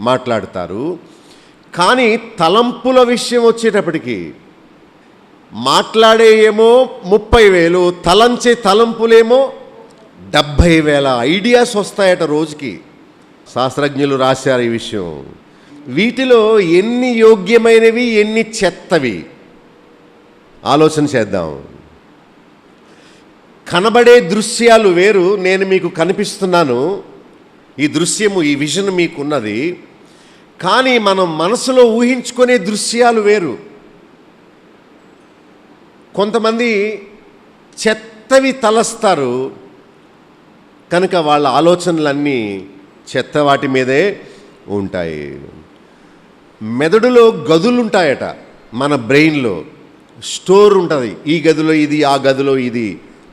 మాట్లాడతారు. కానీ తలంపుల విషయం వచ్చేటప్పటికి మాట్లాడే ఏమో 30,000, తలంచే తలంపులేమో 70,000 ఐడియాస్ వస్తాయట రోజుకి. శాస్త్రజ్ఞులు రాశారు ఈ విషయం. వీటిలో ఎన్ని యోగ్యమైనవి, ఎన్ని చెత్తవి ఆలోచన చేద్దాం. కనబడే దృశ్యాలు వేరు, నేను మీకు కనిపిస్తున్నాను, ఈ దృశ్యము, ఈ విజన్ మీకున్నది. కానీ మనం మనసులో ఊహించుకునే దృశ్యాలు వేరు. కొంతమంది చెత్తవి తలస్తారు కనుక వాళ్ళ ఆలోచనలన్నీ చెత్త వాటి మీదే ఉంటాయి. మెదడులో గదులు ఉంటాయట, మన బ్రెయిన్లో స్టోర్ ఉంటుంది, ఈ గదిలో ఇది, ఆ గదిలో ఇది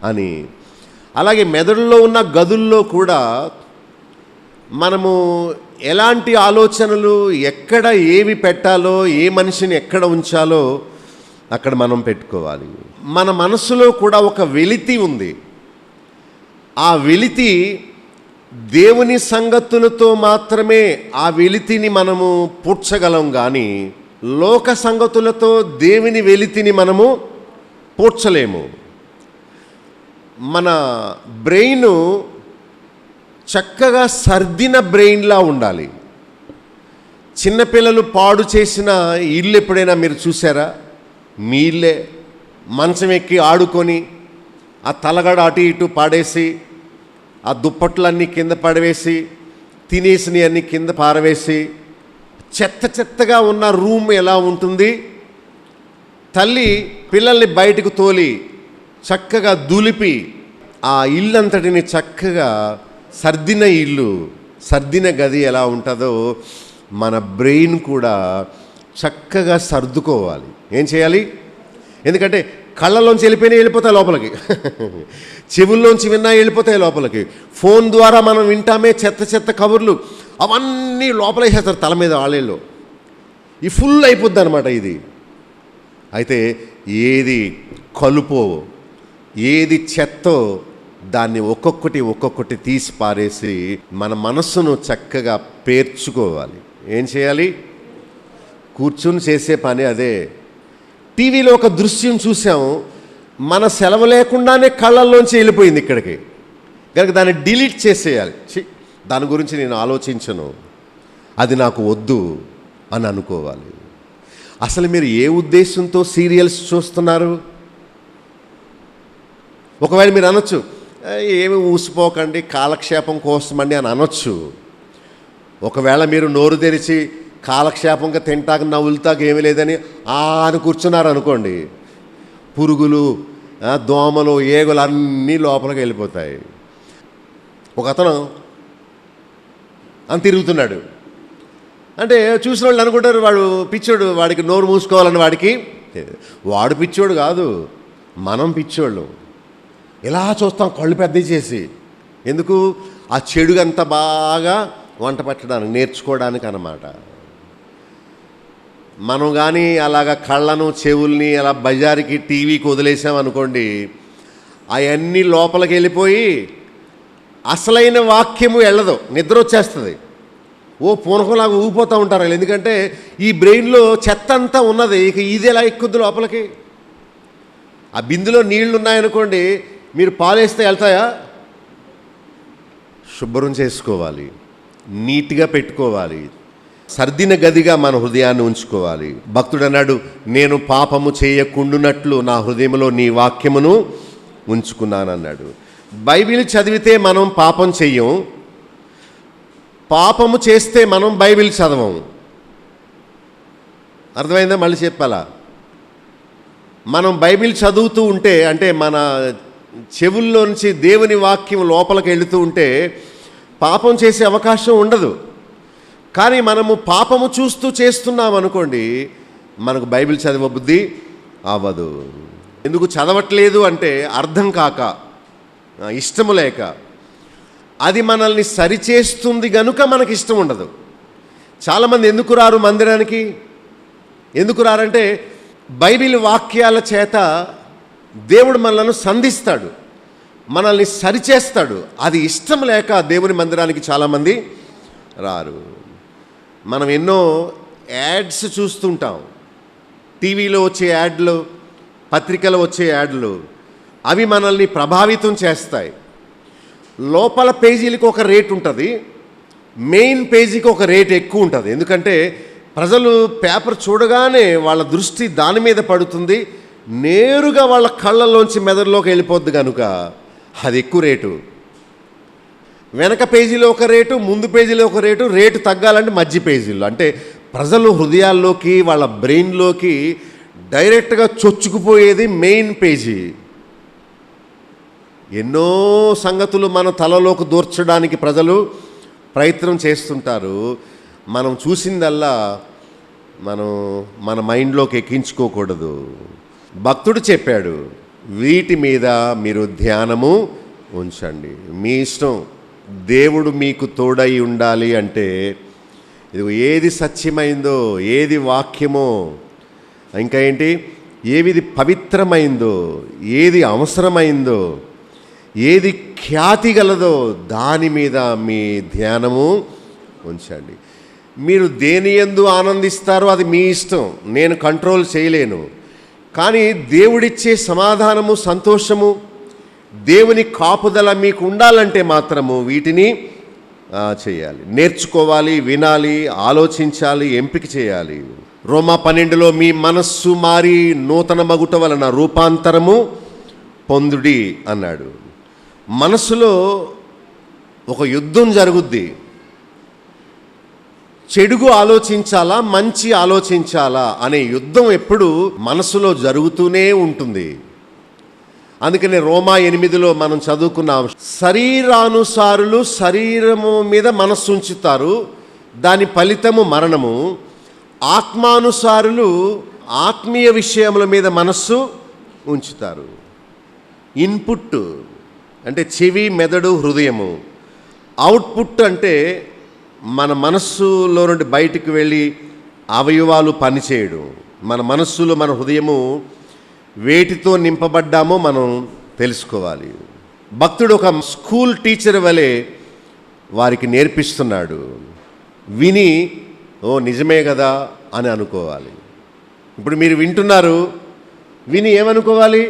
అని. అలాగే మెదడులో ఉన్న గదుల్లో కూడా మనము ఎలాంటి ఆలోచనలు, ఎక్కడ ఏవి పెట్టాలో, ఏ మనిషిని ఎక్కడ ఉంచాలో అక్కడ మనం పెట్టుకోవాలి. మన మనసులో కూడా ఒక వెలితి ఉంది. ఆ వెలితి దేవుని సంగతులతో మాత్రమే ఆ వెలితిని మనము పూడ్చగలం, కానీ లోక సంగతులతో దేవుని వెలితిని మనము పూడ్చలేము. మన బ్రెయిన్ చక్కగా సర్దిన బ్రెయిన్లా ఉండాలి. చిన్నపిల్లలు పాడు చేసిన ఇల్లు ఎప్పుడైనా మీరు చూసారా? మీ ఇల్లే. మంచం ఎక్కి ఆడుకొని ఆ తలగడ అటు ఇటు పాడేసి, ఆ దుప్పట్లన్నీ కింద పడవేసి, తినేసినవి అన్నీ కింద పారవేసి, చెత్త చెత్తగా ఉన్న రూమ్ ఎలా ఉంటుంది? తల్లి పిల్లల్ని బయటకు తోలి చక్కగా దులిపి ఆ ఇల్లంతటిని చక్కగా సర్దిన ఇల్లు, సర్దిన గది ఎలా ఉంటుందో మన బ్రెయిన్ కూడా చక్కగా సర్దుకోవాలి. ఏం చేయాలి? ఎందుకంటే కళ్ళలోంచి వెళ్ళిపోతాయి లోపలికి, చెవుల్లోంచి విన్నా వెళ్ళిపోతాయి లోపలికి. ఫోన్ ద్వారా మనం వింటామే చెత్త చెత్త కబుర్లు, అవన్నీ లోపల వేసేస్తారు తల మీద ఆళ్ళలో. ఈ ఫుల్ అయిపోద్ది అనమాట ఇది. అయితే ఏది కలుపో, ఏది చెత్తో దాన్ని ఒక్కొక్కటి తీసి పారేసి మన మనస్సును చక్కగా పేర్చుకోవాలి. ఏం చేయాలి? కూర్చుని చేసే పని అదే. టీవీలో ఒక దృశ్యం చూసాము, మన సెలవు లేకుండానే కళ్ళల్లోంచి వెళ్ళిపోయింది ఇక్కడికి, కనుక దాన్ని డిలీట్ చేసేయాలి. దాని గురించి నేను ఆలోచించను, అది నాకు వద్దు అని అనుకోవాలి. అసలు మీరు ఏ ఉద్దేశంతో సీరియల్స్ చూస్తున్నారు? ఒకవేళ మీరు అనొచ్చు, ఏమి ఊసిపోకండి, కాలక్షేపం కోసమండి అని అనొచ్చు. ఒకవేళ మీరు నోరు తెరిచి కాలక్షేపంగా తింటాక నవ్వులుతాక ఏమీ లేదని అని కూర్చున్నారు అనుకోండి, పురుగులు, దోమలు, ఏగులు అన్నీ లోపలికి వెళ్ళిపోతాయి. ఒక అతను అని తిరుగుతున్నాడు అంటే చూసిన వాళ్ళు అనుకుంటారు వాడు పిచ్చోడు, వాడికి నోరు మూసుకోవాలని. వాడు పిచ్చోడు కాదు, మనం పిచ్చోళ్ళు. ఇలా చూస్తాం కళ్ళు పెద్ద చేసి. ఎందుకు? ఆ చెడుగంత బాగా వంట పట్టడానికి, నేర్చుకోవడానికి అన్నమాట. మనం కానీ అలాగ కళ్ళను, చెవుల్ని అలా బజారుకి, టీవీకి వదిలేసామనుకోండి, అవన్నీ లోపలికి వెళ్ళిపోయి అసలైన వాక్యము వెళ్ళదు, నిద్ర వచ్చేస్తుంది. పూనకంలాగా ఊగిపోతూ ఉంటారు. ఎందుకంటే ఈ బ్రెయిన్లో చెత్త అంతా ఉన్నది. ఇక ఇది ఎలా ఎక్కుద్ది లోపలికి? ఆ బిందులో నీళ్లు ఉన్నాయనుకోండి, మీరు పాలేస్తే వెళ్తాయా? శుభ్రం చేసుకోవాలి, నీట్గా పెట్టుకోవాలి, సర్దిన గదిగా మన హృదయాన్ని ఉంచుకోవాలి. భక్తుడు అన్నాడు, నేను పాపము చేయకుండునట్లు నా హృదయంలో నీ వాక్యమును ఉంచుకున్నానన్నాడు. బైబిల్ చదివితే మనం పాపం చెయ్యం, పాపము చేస్తే మనం బైబిల్ చదవం. అర్థమైందా? మళ్ళీ చెప్పాలా? మనం బైబిల్ చదువుతూ ఉంటే, అంటే మన చెవుల్లోంచి దేవుని వాక్యం లోపలికి వెళుతూ ఉంటే పాపం చేసే అవకాశం ఉండదు. కానీ మనము పాపము చూస్తూ చేస్తున్నాం అనుకోండి, మనకు బైబిల్ చదివ బుద్ధి అవ్వదు. ఎందుకు చదవట్లేదు అంటే అర్థం కాక, ఇష్టము లేక. అది మనల్ని సరిచేస్తుంది గనుక మనకి ఇష్టం ఉండదు. చాలామంది ఎందుకు రారు మందిరానికి? ఎందుకు రారంటే బైబిల్ వాక్యాల చేత దేవుడు మనల్ని సంధిస్తాడు, మనల్ని సరిచేస్తాడు. అది ఇష్టం లేక దేవుని మందిరానికి చాలామంది రారు. మనం ఎన్నో యాడ్స్ చూస్తుంటాం, టీవీలో వచ్చే యాడ్లు, పత్రికలు వచ్చే యాడ్లు అవి మనల్ని ప్రభావితం చేస్తాయి. లోపల పేజీలకు ఒక రేట్ ఉంటుంది, మెయిన్ పేజీకి ఒక రేట్ ఎక్కువ ఉంటుంది. ఎందుకంటే ప్రజలు పేపర్ చూడగానే వాళ్ళ దృష్టి దాని మీద పడుతుంది, నేరుగా వాళ్ళ కళ్ళల్లోంచి మెదడులోకి వెళ్ళిపోద్ది కనుక అది ఎక్కువ రేటు. వెనక పేజీలో ఒక రేటు, ముందు పేజీలో ఒక రేటు, రేటు తగ్గాలంటే మధ్య పేజీలో. అంటే ప్రజలు హృదయాల్లోకి వాళ్ళ బ్రెయిన్లోకి డైరెక్ట్గా చొచ్చుకుపోయేది మెయిన్ పేజీ. ఎన్నో సంగతులు మన తలలోకి దూర్చడానికి ప్రజలు ప్రయత్నం చేస్తుంటారు. మనం చూసిందల్లా మన మైండ్లోకి ఎక్కించుకోకూడదు. భక్తుడు చెప్పాడు, వీటి మీద మీరు ధ్యానము ఉంచండి. మీ ఇష్టం, దేవుడు మీకు తోడై ఉండాలి అంటే ఇది ఏది సత్యమైందో, ఏది వాక్యమో, ఇంకా ఏంటి, ఏది పవిత్రమైందో, ఏది అవసరమైందో, ఏది ఖ్యాతి గలదో దాని మీద మీ ధ్యానము ఉంచండి. మీరు దేని యందు ఆనందిస్తారో అది మీ ఇష్టం, నేను కంట్రోల్ చేయలేను. కానీ దేవుడిచ్చే సమాధానము, సంతోషము, దేవుని కాపుదల మీకు ఉండాలంటే మాత్రము వీటిని చేయాలి, నేర్చుకోవాలి, వినాలి, ఆలోచించాలి, ఎంపిక చేయాలి. రోమా 12లో మీ మనస్సు మారి నూతన మగుట వలన రూపాంతరము పొందుడి అన్నాడు. మనస్సులో ఒక యుద్ధం జరుగుద్ది. చెడుగు ఆలోచించాలా, మంచి ఆలోచించాలా అనే యుద్ధం ఎప్పుడు మనసులో జరుగుతూనే ఉంటుంది. అందుకనే రోమా 8లో మనం చదువుకున్నాం, శరీరానుసారులు శరీరము మీద మనస్సు ఉంచుతారు, దాని ఫలితము మరణము. ఆత్మానుసారులు ఆత్మీయ విషయముల మీద మనస్సు ఉంచుతారు. ఇన్పుట్ అంటే చెవి, మెదడు, హృదయము. అవుట్పుట్ అంటే మన మనస్సులో నుండి బయటికి వెళ్ళి అవయవాలు పనిచేయడం. మన మనస్సులో మన హృదయము వేటితో నింపబడ్డామో మనం తెలుసుకోవాలి. భక్తుడు ఒక స్కూల్ టీచర్ వలె వారికి నేర్పిస్తున్నాడు. విని ఓ నిజమే కదా అని అనుకోవాలి. ఇప్పుడు మీరు వింటున్నారు, విని ఏమనుకోవాలి?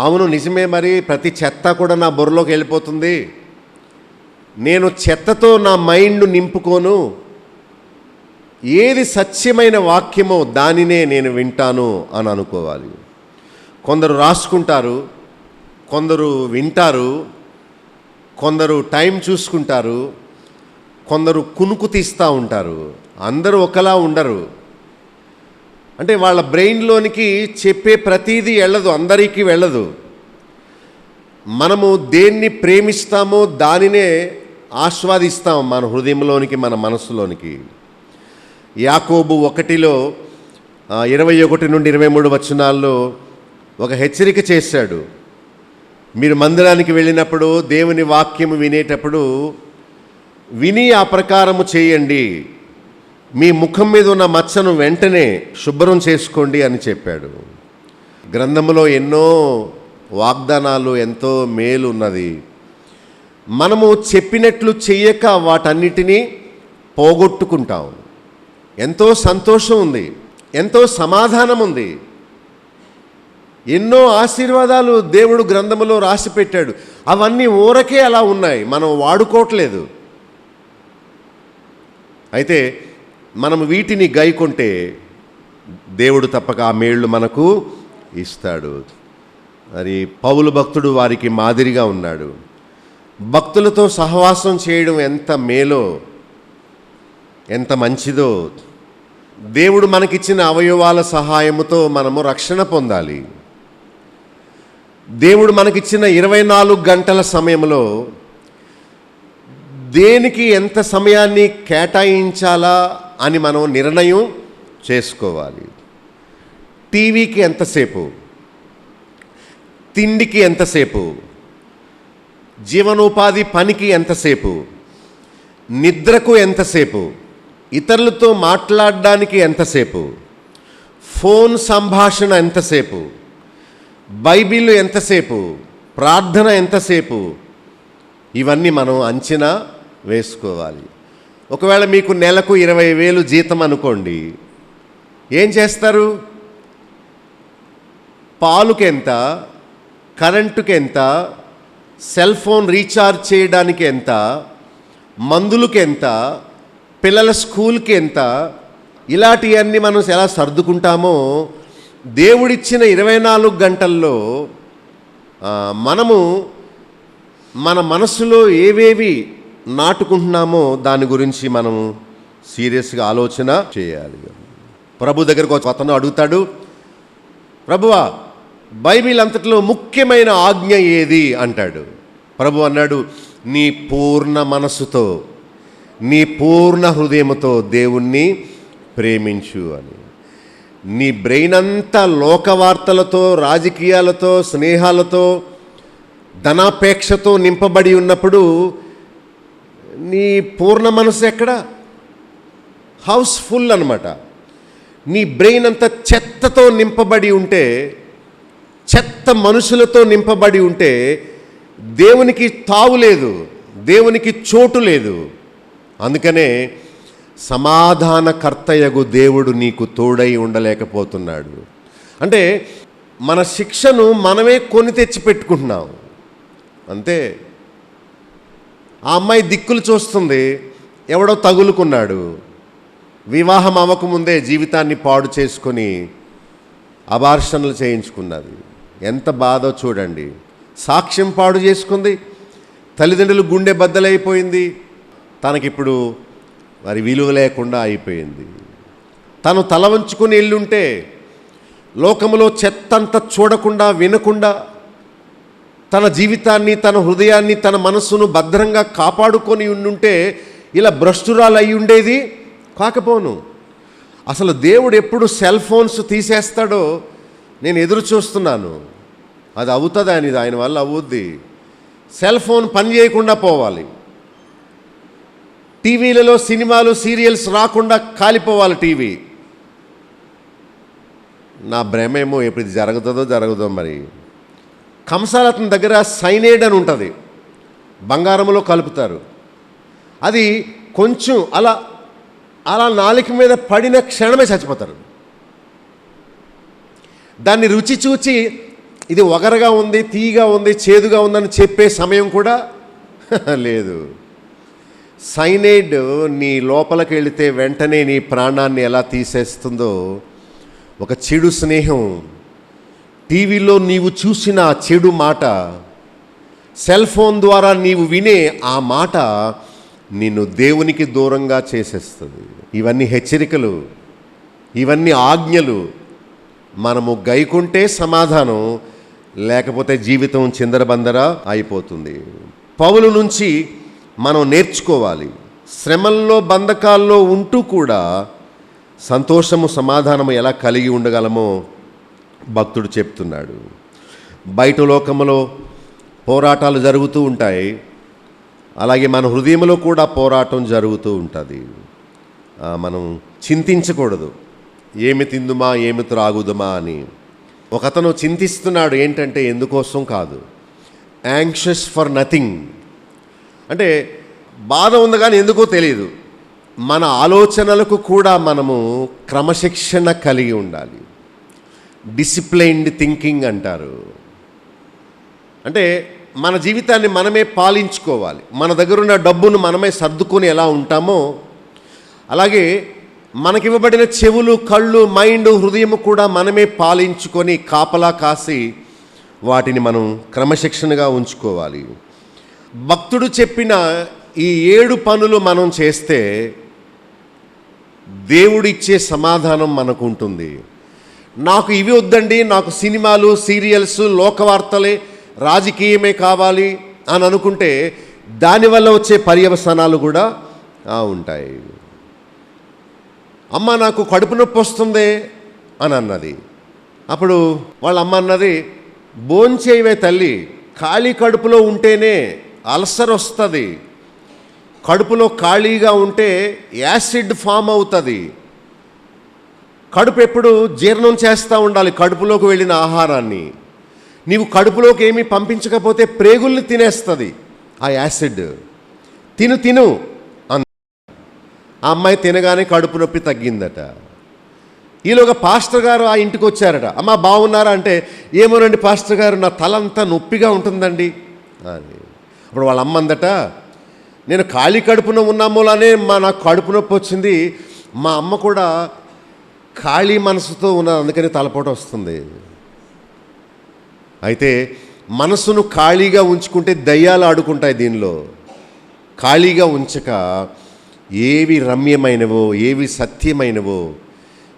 అవును నిజమే, మరి ప్రతి చెత్త కూడా నా బుర్రలోకి వెళ్ళిపోతుంది, నేను చెత్తతో నా మైండ్ నింపుకోను, ఏది సత్యమైన వాక్యమో దానినే నేను వింటాను అని అనుకోవాలి. కొందరు రాసుకుంటారు, కొందరు వింటారు, కొందరు టైం చూసుకుంటారు, కొందరు కునుకు తీస్తూ ఉంటారు. అందరూ ఒకలా ఉండరు. అంటే వాళ్ళ బ్రెయిన్లోనికి చెప్పే ప్రతీదీ వెళ్ళదు, అందరికీ వెళ్ళదు. మనము దేన్ని ప్రేమిస్తామో దానినే ఆస్వాదిస్తాం మన హృదయంలోనికి, మన మనసులోనికి. యాకోబు 1లో 21 నుండి 23 వచనాల్లో ఒక హెచ్చరిక చేశాడు. మీరు మందిరానికి వెళ్ళినప్పుడు, దేవుని వాక్యము వినేటప్పుడు విని ఆ ప్రకారము చేయండి, మీ ముఖం మీద ఉన్న మచ్చను వెంటనే శుభ్రం చేసుకోండి అని చెప్పాడు. గ్రంథములో ఎన్నో వాగ్దానాలు, ఎంతో మేలు ఉన్నది. మనము చెప్పినట్లు చెయ్యక వాటన్నిటినీ పోగొట్టుకుంటాం. ఎంతో సంతోషం ఉంది, ఎంతో సమాధానం ఉంది, ఎన్నో ఆశీర్వాదాలు దేవుడు గ్రంథములో రాసి పెట్టాడు. అవన్నీ ఊరకే అలా ఉన్నాయి, మనం వాడుకోవట్లేదు. అయితే మనం వీటిని గైకొంటే దేవుడు తప్పక ఆ మేళ్ళు మనకు ఇస్తాడు. మరి పౌలు భక్తుడు వారికి మాదిరిగా ఉన్నాడు. భక్తులతో సహవాసం చేయడం ఎంత మేలో, ఎంత మంచిదో. దేవుడు మనకిచ్చిన అవయవాల సహాయముతో మనము రక్షణ పొందాలి. దేవుడు మనకిచ్చిన 24 గంటల సమయంలో దేనికి ఎంత సమయాన్ని కేటాయించాలా అని మనం నిర్ణయం చేసుకోవాలి. టీవీకి ఎంతసేపు, తిండికి ఎంతసేపు, జీవనోపాధి పనికి ఎంతసేపు, నిద్రకు ఎంతసేపు, ఇతరులతో మాట్లాడడానికి ఎంతసేపు, ఫోన్ సంభాషణ ఎంతసేపు, బైబిల్ ఎంతసేపు, ప్రార్థన ఎంతసేపు, ఇవన్నీ మనం అంచనా వేసుకోవాలి. ఒకవేళ మీకు నెలకు 20,000 జీతం అనుకోండి, ఏం చేస్తారు? పాలుకి ఎంత, కరెంటుకి ఎంత, సెల్ ఫోన్ రీఛార్జ్ చేయడానికి ఎంత, మందులకి ఎంత, పిల్లల స్కూల్కి ఎంత, ఇలాంటివన్నీ మనం ఎలా సర్దుకుంటామో దేవుడిచ్చిన 24 గంటల్లో మనము మన మనసులో ఏవేవి నాటుకుంటున్నామో దాని గురించి మనము సీరియస్గా ఆలోచన చేయాలి. ప్రభు దగ్గరకు ఒక అతను అడుగుతాడు, ప్రభువా బైబిల్ అంతట్లో ముఖ్యమైన ఆజ్ఞ ఏది అంటాడు. ప్రభు అన్నాడు, నీ పూర్ణ మనసుతో నీ పూర్ణ హృదయముతో దేవుణ్ణి ప్రేమించు అని. నీ బ్రెయిన్ అంతా లోకవార్తలతో, రాజకీయాలతో, స్నేహాలతో, ధనాపేక్షతో నింపబడి ఉన్నప్పుడు నీ పూర్ణ మనసు ఎక్కడ? హౌస్ఫుల్ అన్నమాట. నీ బ్రెయిన్ అంతా చెత్తతో నింపబడి ఉంటే, చెత్త మనుషులతో నింపబడి ఉంటే దేవునికి తావు లేదు, దేవునికి చోటు లేదు. అందుకనే సమాధానకర్తయగు దేవుడు నీకు తోడై ఉండలేకపోతున్నాడు. అంటే మన శిక్షను మనమే కొని తెచ్చి పెట్టుకుంటున్నాం అంతే. ఆ అమ్మాయి దిక్కులు చూస్తుంది, ఎవడో తగులుకున్నాడు, వివాహం అవ్వకముందే జీవితాన్ని పాడు చేసుకొని అబార్షన్లు చేయించుకున్నది. ఎంత బాధో చూడండి. సాక్ష్యం పాడు చేసుకుంది, తల్లిదండ్రులు గుండె బద్దలైపోయింది, తనకిప్పుడు మరి విలువ లేకుండా అయిపోయింది. తను తల వంచుకొని వెళ్ళుంటే, లోకములో చెత్తంతా చూడకుండా వినకుండా తన జీవితాన్ని, తన హృదయాన్ని, తన మనస్సును భద్రంగా కాపాడుకొని ఉండుంటే ఇలా భ్రష్టురాలు అయి ఉండేది కాకపోను. అసలు దేవుడు ఎప్పుడు సెల్ ఫోన్స్ తీసేస్తాడో నేను ఎదురు చూస్తున్నాను. అది అవుతుంది, ఆయన వల్ల అవుద్ది. సెల్ ఫోన్ పని చేయకుండా పోవాలి, టీవీలలో సినిమాలు సీరియల్స్ రాకుండా కాలిపోవాలి టీవీ. నా భ్రమేమో ఎప్పుడు ఇది జరుగుతుందో మరి. కంసాలతన దగ్గర సైనైడ్ అని ఉంటుంది, బంగారంలో కలుపుతారు. అది కొంచెం అలా అలా నాలుక మీద పడిన క్షణమే చచ్చిపోతారు. దాన్ని రుచి చూచి ఇది ఒగరగా ఉంది, తీయగా ఉంది, చేదుగా ఉందని చెప్పే సమయం కూడా లేదు. సైనైడ్ నీ లోపలికి వెళితే వెంటనే నీ ప్రాణాన్ని ఎలా తీసేస్తుందో, ఒక చెడు స్నేహం, టీవీలో నీవు చూసిన చెడు మాట, సెల్ ఫోన్ ద్వారా నీవు వినే ఆ మాట నిన్ను దేవునికి దూరంగా చేసేస్తుంది. ఇవన్నీ హెచ్చరికలు, ఇవన్నీ ఆజ్ఞలు. మనము గైకుంటే సమాధానం, లేకపోతే జీవితం చిందరబందర అయిపోతుంది. పౌలు నుంచి మనం నేర్చుకోవాలి. శ్రమల్లో, బంధకాల్లో ఉంటూ కూడా సంతోషము, సమాధానము ఎలా కలిగి ఉండగలమో భక్తుడు చెప్తున్నాడు. బయట లోకములో పోరాటాలు జరుగుతూ ఉంటాయి, అలాగే మన హృదయంలో కూడా పోరాటం జరుగుతూ ఉంటుంది. మనం చింతించకూడదు, ఏమి తిందుమా, ఏమి త్రాగుదమా అని. ఒకతను చింతిస్తున్నాడు, ఏంటంటే ఎందుకోసం కాదు, యాంగ్షియస్ ఫర్ నథింగ్. అంటే బాధ ఉంది కానీ ఎందుకో తెలియదు. మన ఆలోచనలకు కూడా మనము క్రమశిక్షణ కలిగి ఉండాలి. డిసిప్లైన్డ్ థింకింగ్ అంటారు. అంటే మన జీవితాన్ని మనమే పాలించుకోవాలి. మన దగ్గర ఉన్న డబ్బును మనమే సర్దుకొని ఎలా ఉంటామో, అలాగే మనకివ్వబడిన చెవులు, కళ్ళు, మైండ్, హృదయము కూడా మనమే పాలించుకొని కాపలా కాసి వాటిని మనం క్రమశిక్షణగా ఉంచుకోవాలి. భక్తుడు చెప్పిన ఈ 7 పనులు మనం చేస్తే దేవుడిచ్చే సమాధానం మనకు ఉంటుంది. నాకు ఇవి వద్దండి, నాకు సినిమాలు, సీరియల్స్, లోకవార్తలే, రాజకీయమే కావాలి అని అనుకుంటే దానివల్ల వచ్చే పర్యవసానాలు కూడా ఉంటాయి. అమ్మ నాకు కడుపు నొప్పి వస్తుంది అని అన్నది. అప్పుడు వాళ్ళ అమ్మ అన్నది, భోంచేయవే తల్లి, ఖాళీ కడుపులో ఉంటేనే అల్సర్ వస్తుంది. కడుపులో ఖాళీగా ఉంటే యాసిడ్ ఫామ్ అవుతుంది. కడుపు ఎప్పుడు జీర్ణం చేస్తూ ఉండాలి కడుపులోకి వెళ్ళిన ఆహారాన్ని. నీవు కడుపులోకి ఏమీ పంపించకపోతే ప్రేగుల్ని తినేస్తుంది ఆ యాసిడ్. తిను ఆ అమ్మాయి తినగానే కడుపు నొప్పి తగ్గిందట. ఈలోగా పాస్టర్ గారు ఆ ఇంటికి వచ్చారట. అమ్మ బాగున్నారా అంటే, ఏమోనండి పాస్టర్ గారు, నా తల అంతా నొప్పిగా ఉంటుందండి అని. అప్పుడు వాళ్ళ అమ్మ అందట, నేను ఖాళీ కడుపున ఉన్నామోలానే నాకు కడుపు నొప్పి వచ్చింది, మా అమ్మ కూడా ఖాళీ మనసుతో ఉన్నది, అందుకని తలపోటు వస్తుంది. అయితే మనసును ఖాళీగా ఉంచుకుంటే దయ్యాలు ఆడుకుంటాయి. దీనిలో ఖాళీగా ఉంచక ఏవి రమ్యమైనవో, ఏవి సత్యమైనవో,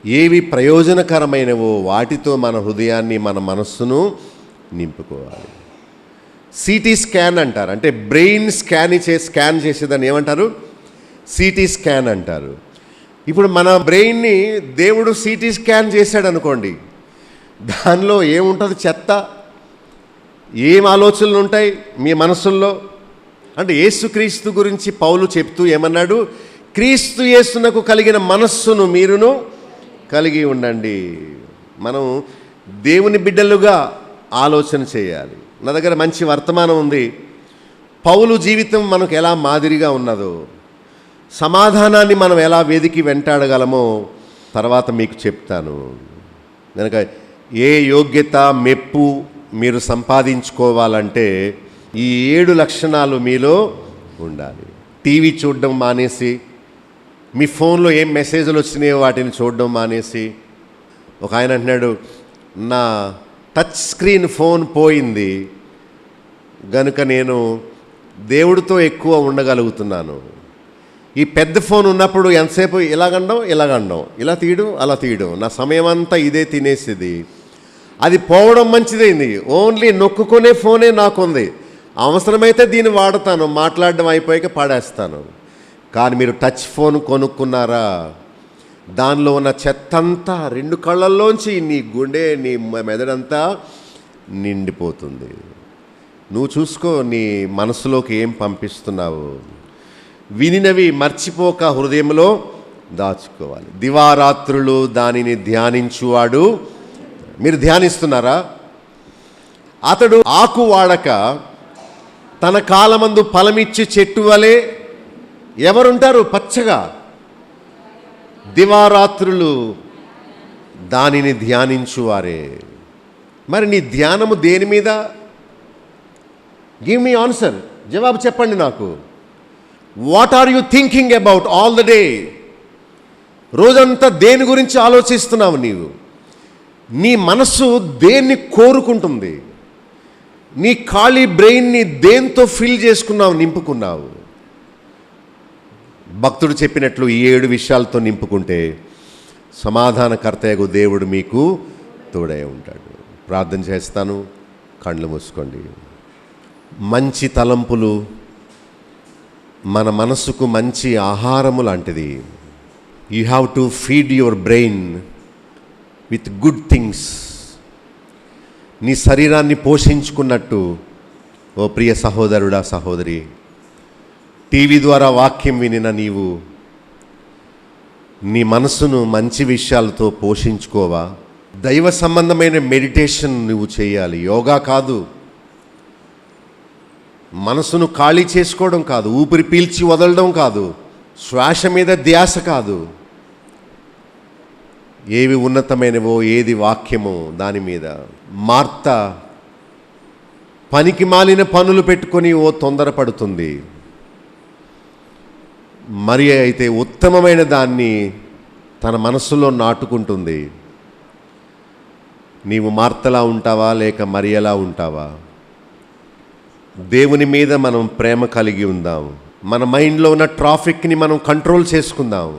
ఏవి ప్రయోజనకరమైనవో వాటితో మన హృదయాన్ని, మన మనస్సును నింపుకోవాలి. సిటీ స్కాన్ అంటారు, అంటే బ్రెయిన్ స్కాన్ చేసేదాన్ని ఏమంటారు? సిటీ స్కాన్ అంటారు. ఇప్పుడు మన బ్రెయిన్ని దేవుడు సిటీ స్కాన్ చేశాడు అనుకోండి, దానిలో ఏముంటుంది? చెత్త. ఏం ఆలోచనలు ఉంటాయి మీ మనసుల్లో? అంటే యేసుక్రీస్తు గురించి పౌలు చెప్తూ ఏమన్నాడు? క్రీస్తు యేసునకు కలిగిన మనస్సును మీరును కలిగి ఉండండి. మనం దేవుని బిడ్డలుగా ఆలోచన చేయాలి. నా దగ్గర మంచి వర్తమానం ఉంది. పౌలు జీవితం మనకు ఎలా మాదిరిగా ఉన్నదో, సమాధానాన్ని మనం ఎలా వెదికి వెంటాడగలమో తర్వాత మీకు చెప్తాను. కనుక ఏ యోగ్యత, మెప్పు మీరు సంపాదించుకోవాలంటే ఈ 7 లక్షణాలు మీలో ఉండాలి. టీవీ చూడడం మానేసి, మీ ఫోన్లో ఏం మెసేజ్లు వచ్చినాయో వాటిని చూడడం మానేసి. ఒక ఆయన అంటున్నాడు, నా టచ్ స్క్రీన్ ఫోన్ పోయింది గనుక నేను దేవుడితో ఎక్కువ ఉండగలుగుతున్నాను. ఈ పెద్ద ఫోన్ ఉన్నప్పుడు ఎంతసేపు ఇలాగండం, ఇలా తీయడం, అలా తీయడం, నా సమయం అంతా ఇదే తినేసేది. అది పోవడం మంచిదైంది. ఓన్లీ నొక్కుకునే ఫోనే నాకుంది. అవసరమైతే దీన్ని వాడతాను, మాట్లాడడం అయిపోయాక పడేస్తాను. కానీ మీరు టచ్ ఫోన్ కొనుక్కున్నారా, దానిలో ఉన్న చెత్తంతా 2 కళ్ళల్లోంచి నీ గుండె, నీ మెదడంతా నిండిపోతుంది. నువ్వు చూసుకో, నీ మనసులోకి ఏం పంపిస్తున్నావు. వినినవి మర్చిపోక హృదయంలో దాచుకోవాలి. దివారాత్రులు దానిని ధ్యానించువాడు. మీరు ధ్యానిస్తున్నారా? అతడు ఆకు వాడక తన కాలమందు ఫలమిచ్చి చెట్టు వలె ఎవరుంటారు? పచ్చగా. దివారాత్రులు దానిని ధ్యానించువారే. మరి నీ ధ్యానము దేని మీద? గివ్ మీ ఆన్సర్, జవాబు చెప్పండి నాకు. What are you thinking about all the day? రోజంతా దేని గురించి ఆలోచిస్తున్నావు నీవు? నీ మనస్సు దేన్ని కోరుకుంటుంది? నీ ఖాళీ బ్రెయిన్ని దేంతో ఫిల్ చేసుకున్నావు, నింపుకున్నావు? భక్తుడు చెప్పినట్లు ఈ 7 విషయాలతో నింపుకుంటే సమాధానకర్తయగు దేవుడు మీకు తోడై ఉంటాడు. ప్రార్థన చేస్తాను, కళ్ళు మూసుకోండి. మంచి తలంపులు మన మనసుకు మంచి ఆహారము లాంటిది. You have to feed your brain with good things. నీ శరీరాన్ని పోషించుకున్నట్టు ఓ ప్రియ సహోదరుడా, సహోదరి, టీవీ ద్వారా వాక్యం వినిన నీవు నీ మనసును మంచి విషయాలతో పోషించుకోవా? దైవ సంబంధమైన మెడిటేషన్ నువ్వు చేయాలి. యోగా కాదు, మనసును ఖాళీ చేసుకోవడం కాదు, ఊపిరి పీల్చి వదలడం కాదు, శ్వాస మీద ధ్యాస కాదు. ఏవి ఉన్నతమైనవో, ఏది వాక్యమో దాని మీద. మార్త పనికి మాలిన పనులు పెట్టుకొని ఓ తొందరపడుతుంది. మరి అయితే ఉత్తమమైన దాన్ని తన మనస్సులో నాటుకుంటుంది. నీవు మార్తలా ఉంటావా లేక మరియలా ఉంటావా? దేవుని మీద మనం ప్రేమ కలిగి ఉందాం. మన మైండ్లో ఉన్న ట్రాఫిక్ని మనం కంట్రోల్ చేసుకుందాం.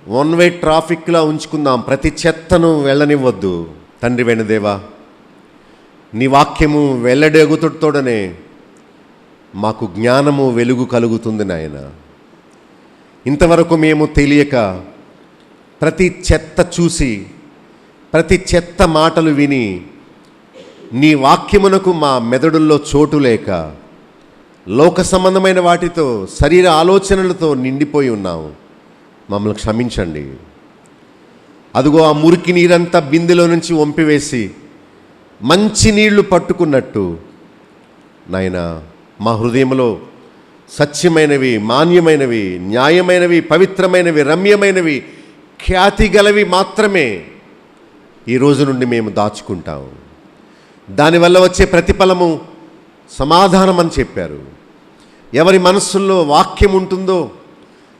1 వే ట్రాఫిక్లా ఉంచుకుందాం. ప్రతి చెత్తను వెళ్ళనివ్వద్దు. తండ్రి వెను దేవా, నీ వాక్యము వెల్లడెగుతుతోడనే మాకు జ్ఞానము, వెలుగు కలుగుతుంది నాయన. ఇంతవరకు మేము తెలియక ప్రతి చెత్త చూసి, ప్రతి చెత్త మాటలు విని, నీ వాక్యమునకు మా మెదడుల్లో చోటు లేక లోక సంబంధమైన వాటితో, శరీర ఆలోచనలతో నిండిపోయి ఉన్నాము. మమ్మల్ని క్షమించండి. అదిగో ఆ మురికి నీరంతా బిందెలో నుంచి వంపివేసి మంచి నీళ్లు పట్టుకున్నట్టు నాయన మా హృదయంలో సత్యమైనవి, మాన్యమైనవి, న్యాయమైనవి, పవిత్రమైనవి, రమ్యమైనవి ఖ్యాతి గలవి మాత్రమే ఈ రోజు నుండి మేము దాచుకుంటాం. దానివల్ల వచ్చే ప్రతిఫలము సమాధానం అని చెప్పారు. ఎవరి మనస్సుల్లో వాక్యం ఉంటుందో,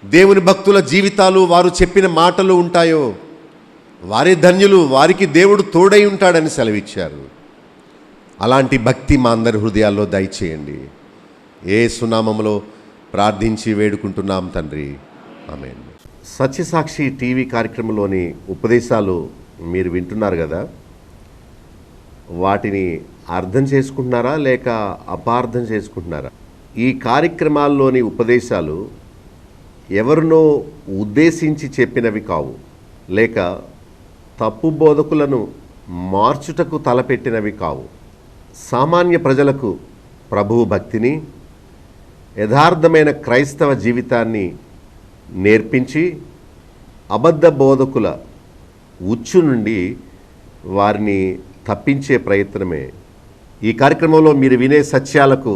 దేవుని భక్తుల జీవితాలు వారు చెప్పిన మాటలు ఉంటాయో వారే ధన్యులు, వారికి దేవుడు తోడై ఉంటాడని సెలవిచ్చారు. అలాంటి భక్తి మా అందరి హృదయాల్లో దయచేయండి. యేసు నామములో ప్రార్థించి వేడుకుంటున్నాం తండ్రి, ఆమేన్. సత్యసాక్షి టీవీ కార్యక్రమంలోని ఉపదేశాలు మీరు వింటున్నారు కదా, వాటిని అర్థం చేసుకుంటున్నారా లేక అపార్థం చేసుకుంటున్నారా? ఈ కార్యక్రమాల్లోని ఉపదేశాలు ఎవరినో ఉద్దేశించి చెప్పినవి కావు, లేక తప్పు బోధకులను మార్చుటకు తలపెట్టినవి కావు. సామాన్య ప్రజలకు ప్రభువు భక్తిని, యథార్థమైన క్రైస్తవ జీవితాన్ని నేర్పించి అబద్ధ బోధకుల ఉచ్చు నుండి వారిని తప్పించే ప్రయత్నమే. ఈ కార్యక్రమంలో మీరు వినే సత్యాలకు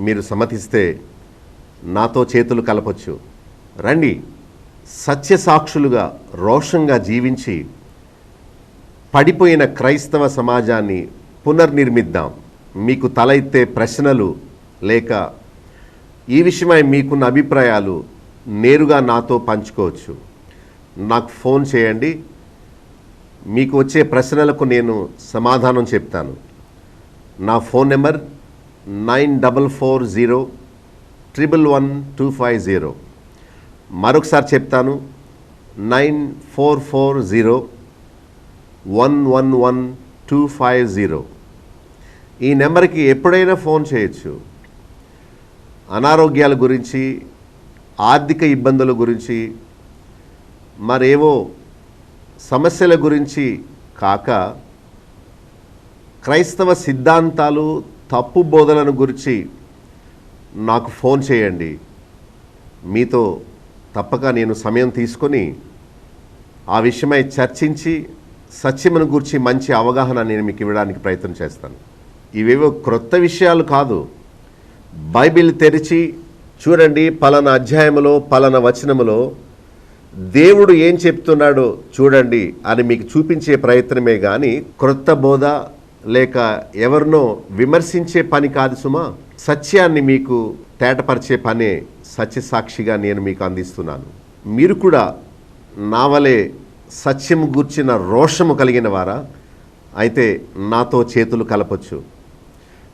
మీరు సమ్మతిస్తే నాతో చేతులు కలపొచ్చు. రండి, సత్యసాక్షులుగా రోషంగా జీవించి పడిపోయిన క్రైస్తవ సమాజాన్ని పునర్నిర్మిద్దాం. మీకు తల ఎత్తే ప్రశ్నలు లేక ఈ విషయమై మీకున్న అభిప్రాయాలు నేరుగా నాతో పంచుకోవచ్చు. నాకు ఫోన్ చేయండి, మీకు వచ్చే ప్రశ్నలకు నేను సమాధానం చెప్తాను. నా ఫోన్ నెంబర్ 9440111250. మరొకసారి చెప్తాను, 9440111250. ఈ నెంబర్కి ఎప్పుడైనా ఫోన్ చేయొచ్చు. అనారోగ్యాల గురించి, ఆర్థిక ఇబ్బందుల గురించి, మరేవో సమస్యల గురించి కాక క్రైస్తవ సిద్ధాంతాలు, తప్పు బోధలను గురించి నాకు ఫోన్ చేయండి. మీతో తప్పక నేను సమయం తీసుకొని ఆ విషయమై చర్చించి సత్యమును గురించి మంచి అవగాహన నేను మీకు ఇవ్వడానికి ప్రయత్నం చేస్తాను. ఇవేవో క్రొత్త విషయాలు కాదు. బైబిల్ తెరిచి చూడండి, పలానా అధ్యాయములో పలానా వచనములో దేవుడు ఏం చెప్తున్నాడో చూడండి అని మీకు చూపించే ప్రయత్నమే కానీ క్రొత్త బోధ లేక ఎవరినో విమర్శించే పని కాదు సుమా. సత్యాన్ని మీకు తేటపరిచే పనే సత్యసాక్షిగా నేను మీకు అందిస్తున్నాను. మీరు కూడా నా వలె సత్యము గూర్చిన రోషము కలిగిన వారా అయితే నాతో చేతులు కలపొచ్చు.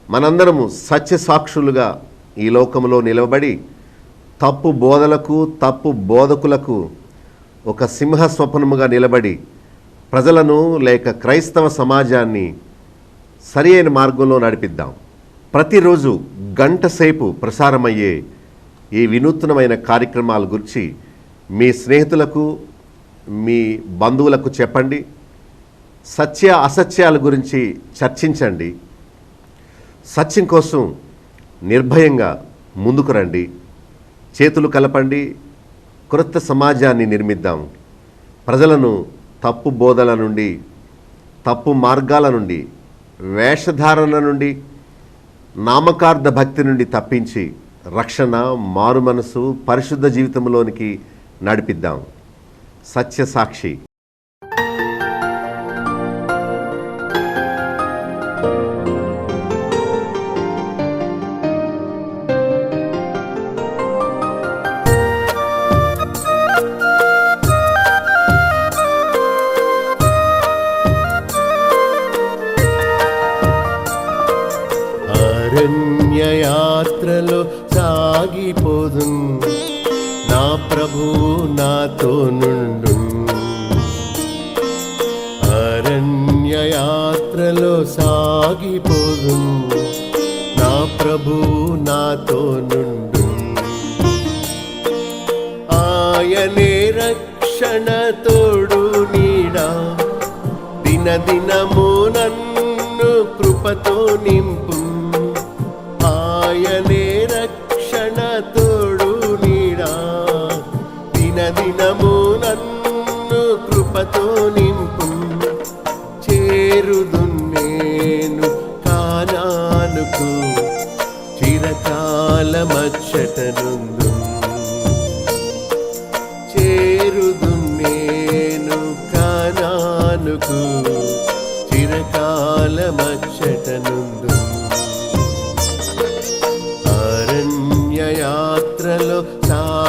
మనందరము సత్యసాక్షులుగా ఈ లోకంలో నిలబడి తప్పు బోధలకు, తప్పు బోధకులకు ఒక సింహ స్వప్నముగా నిలబడి ప్రజలను లేక క్రైస్తవ సమాజాన్ని సరి అయిన మార్గంలో నడిపిద్దాం. ప్రతిరోజు గంట సేపు ప్రసారమయ్యే ఈ వినూత్నమైన కార్యక్రమాల గురించి మీ స్నేహితులకు, మీ బంధువులకు చెప్పండి. సత్య అసత్యాల గురించి చర్చించండి. సత్యం కోసం నిర్భయంగా ముందుకు రండి. చేతులు కలపండి. క్రొత్త సమాజాన్ని నిర్మిద్దాం. ప్రజలను తప్పు బోధల నుండి, తప్పు మార్గాల నుండి, వేషధారణ నుండి, నామకార్థ భక్తి నుండి తప్పించి రక్షణ, మారు మనసు, పరిశుద్ధ జీవితంలోనికి నడిపిద్దాం. సత్యసాక్షి. అరణ్యయాత్రలో సాగిపోదు, నా ప్రభువు నాతో నుండు. అరణ్యయాత్రలో సాగిపోదు, నా ప్రభువు నాతో నుండు. ఆయనే రక్షణ తోడు నీడా, దినదినము నన్ను కృపతో నింపు. ఆయనే రక్షణ తోడు నీడా, దినదినము నన్ను కృపతో నింపు. చేరుదు నేను కానానుకు, చిరకాలమచ్చట నుండు. చేరుదు నేను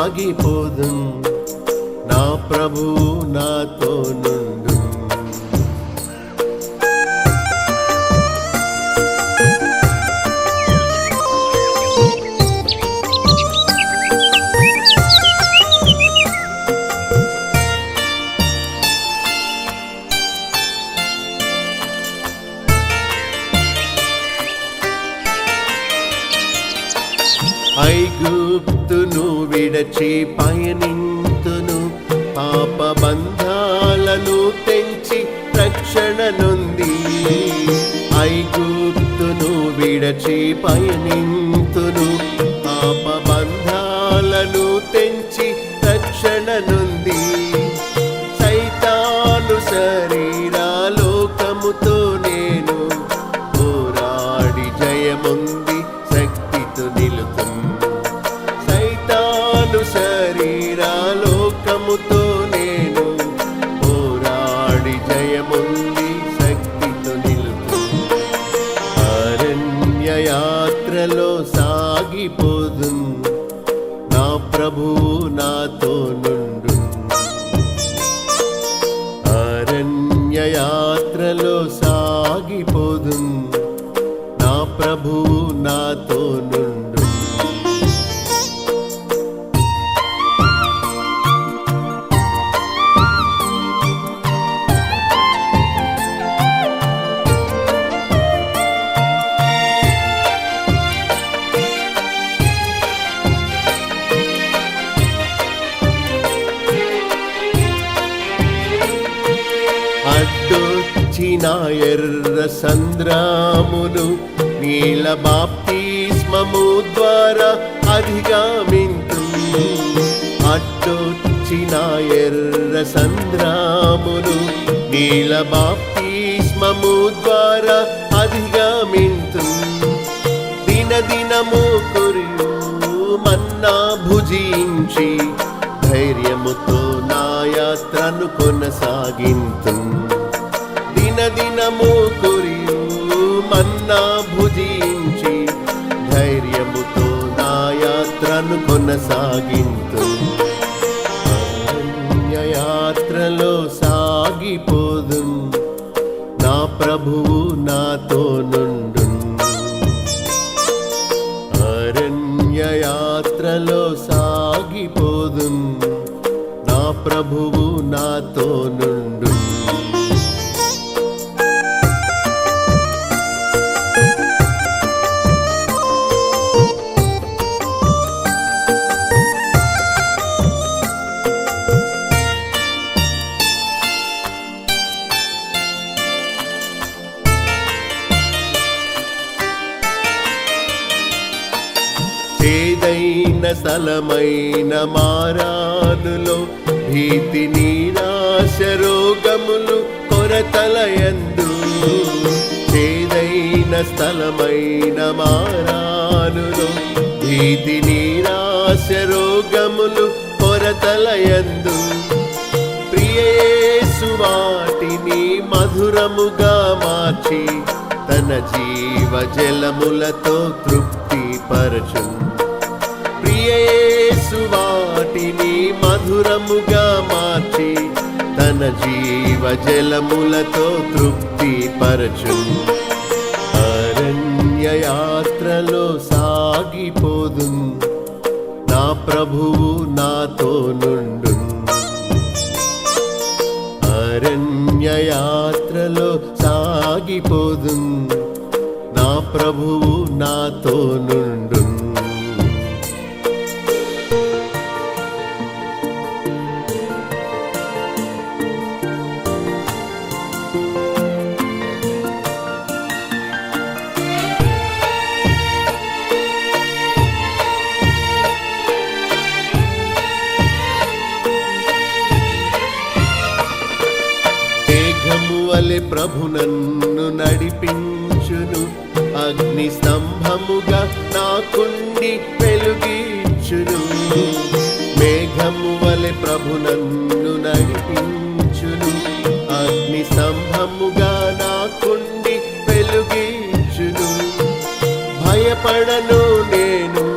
సాగిపోదు నా ప్రభు నాతో నుండు. ఐగుప్తును విడచి పయనింతును, పాప బంధాలను తెంచి రక్షణ నొంది. ఐగుప్తును విడచి పయనింతును, పాప బంధాలను తెంచి రక్షణ నొంది. సైతాను శరీరాలోకముతో నేను పోరాడి జయముంది శక్తితో నిలుతు. సైతాను శరీరాలోకముతో నేను పోరాడి జయముంది శక్తితో నిలుతు. అరణ్య యాత్రలో సాగిపోదు నా ప్రభు నాతో నుండు. అరణ్య యాత్రలో సాగిపోదు నా ప్రభు నాతో నుండు. అడ్డొచ్చిన ఎర్ర సంద్రామును నీల బాప్తిస్మము ద్వారా అధిగమింతు. అడ్డొచ్చిన ఎర్ర సంద్రామును నీల బాప్తిస్మము ద్వారా అధిగమింతు. దినదినము కురియు మన్నా భుజించి ధైర్యముతో నా యాత్రను కొనసాగింతు. దినదినము కురియు మన్నా భుజించి ధైర్యముతో నా యాత్రను కొనసాగింతు. అరణ్య యాత్రలో సాగిపోదు నా ప్రభువు నాతో నుండు. అరణ్య యాత్రలో సాగిపోదు నా ప్రభువు నాతో నుండు. ఏదైన స్థలమైన మారానులో భీతి నిరాశ రోగములు కొరతలయందు. ఏదైన స్థలమైన మారానులో భీతి నిరాశ రోగములు కొరతలయందు. ప్రియేసు వాటిని మధురముగా మార్చి తన జీవ జలములతో తృప్తి పరచును. ప్రియేసు వాటిని మధురముగా మార్చి తన జీవ జలములతో తృప్తి పరచును. అరణ్య యాత్రలో సాగిపోదు నా ప్రభువు నాతో నుండు. అరణ్య యాత్రలో సాగిపోదు నా ప్రభువు నాతో నుండు. వలె ప్రభు నన్ను నడిపించును. అగ్ని స్తంభముగా నాకుండి వెలుగిచ్చును. మేఘము వలె ప్రభు నన్ను నడిపించును. అగ్ని స్తంభముగా నాకుండి వెలుగిచ్చును. భయపడను నేను,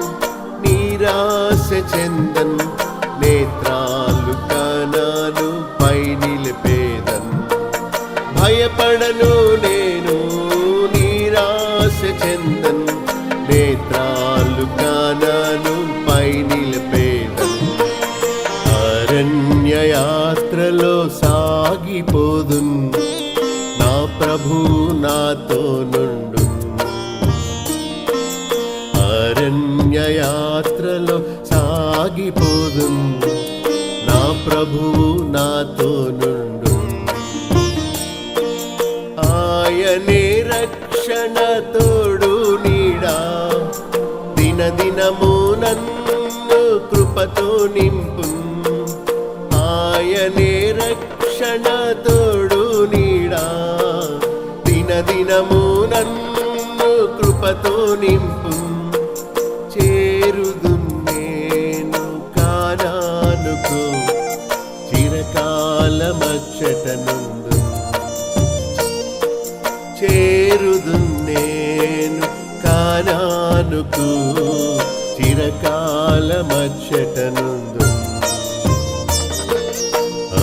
నిరాశ చెందను. వాడను నేను, నిరాశ చెందన్, నేత్రాలు కానాను పై నిలిపేదను. అరణ్య యాత్రలో సాగిపోదున్, నా ప్రభు నాతో నుండు. అరణ్య యాత్రలో సాగిపోదున్, నా ప్రభువు నాతో నుండు. ఆయనే రక్షణ తోడు నీడా, దినదినము నన్ను కృపతో నింపు. ఆయనే రక్షణ తోడు నీడా, దినదినము నన్ను కృపతో నింపు. చేరుదు నేను కానానుకు, చిరకాలమచ్చట నుండు. చేరుదు నేను కానానుకు, చిరకాలమచ్చట నుండు.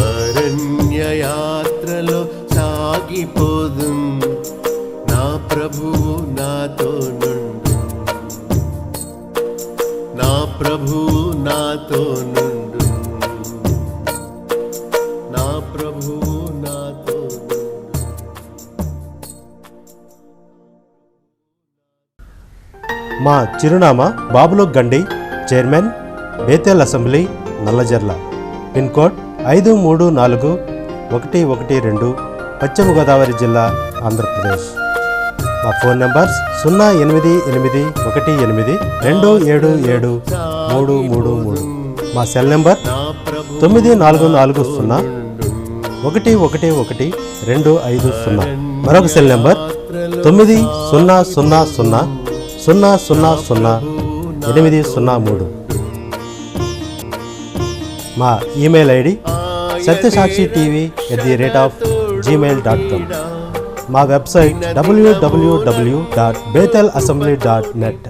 అరణ్య యాత్రలో సాగిపోదు, నా ప్రభువు నాతో నుండు. నా ప్రభువు నాతో నుండు. నా ప్రభువు నాతో నుండు. మా చిరునామా బాబులోక్ గండి, chairman, Bethel assembly, Nallajerla. Pin code 534112, పశ్చిమ గోదావరి జిల్లా, ఆంధ్రప్రదేశ్. మా ఫోన్ నంబర్స్ 088118277333. మా సెల్ నంబర్ 9440111250. మరొక సెల్ నంబర్ 9000000803. మా ఈమెయిల్ ఐడి satyasakshi.tv@gmail.com. మా వెబ్సైట్ www.bethelassembly.net.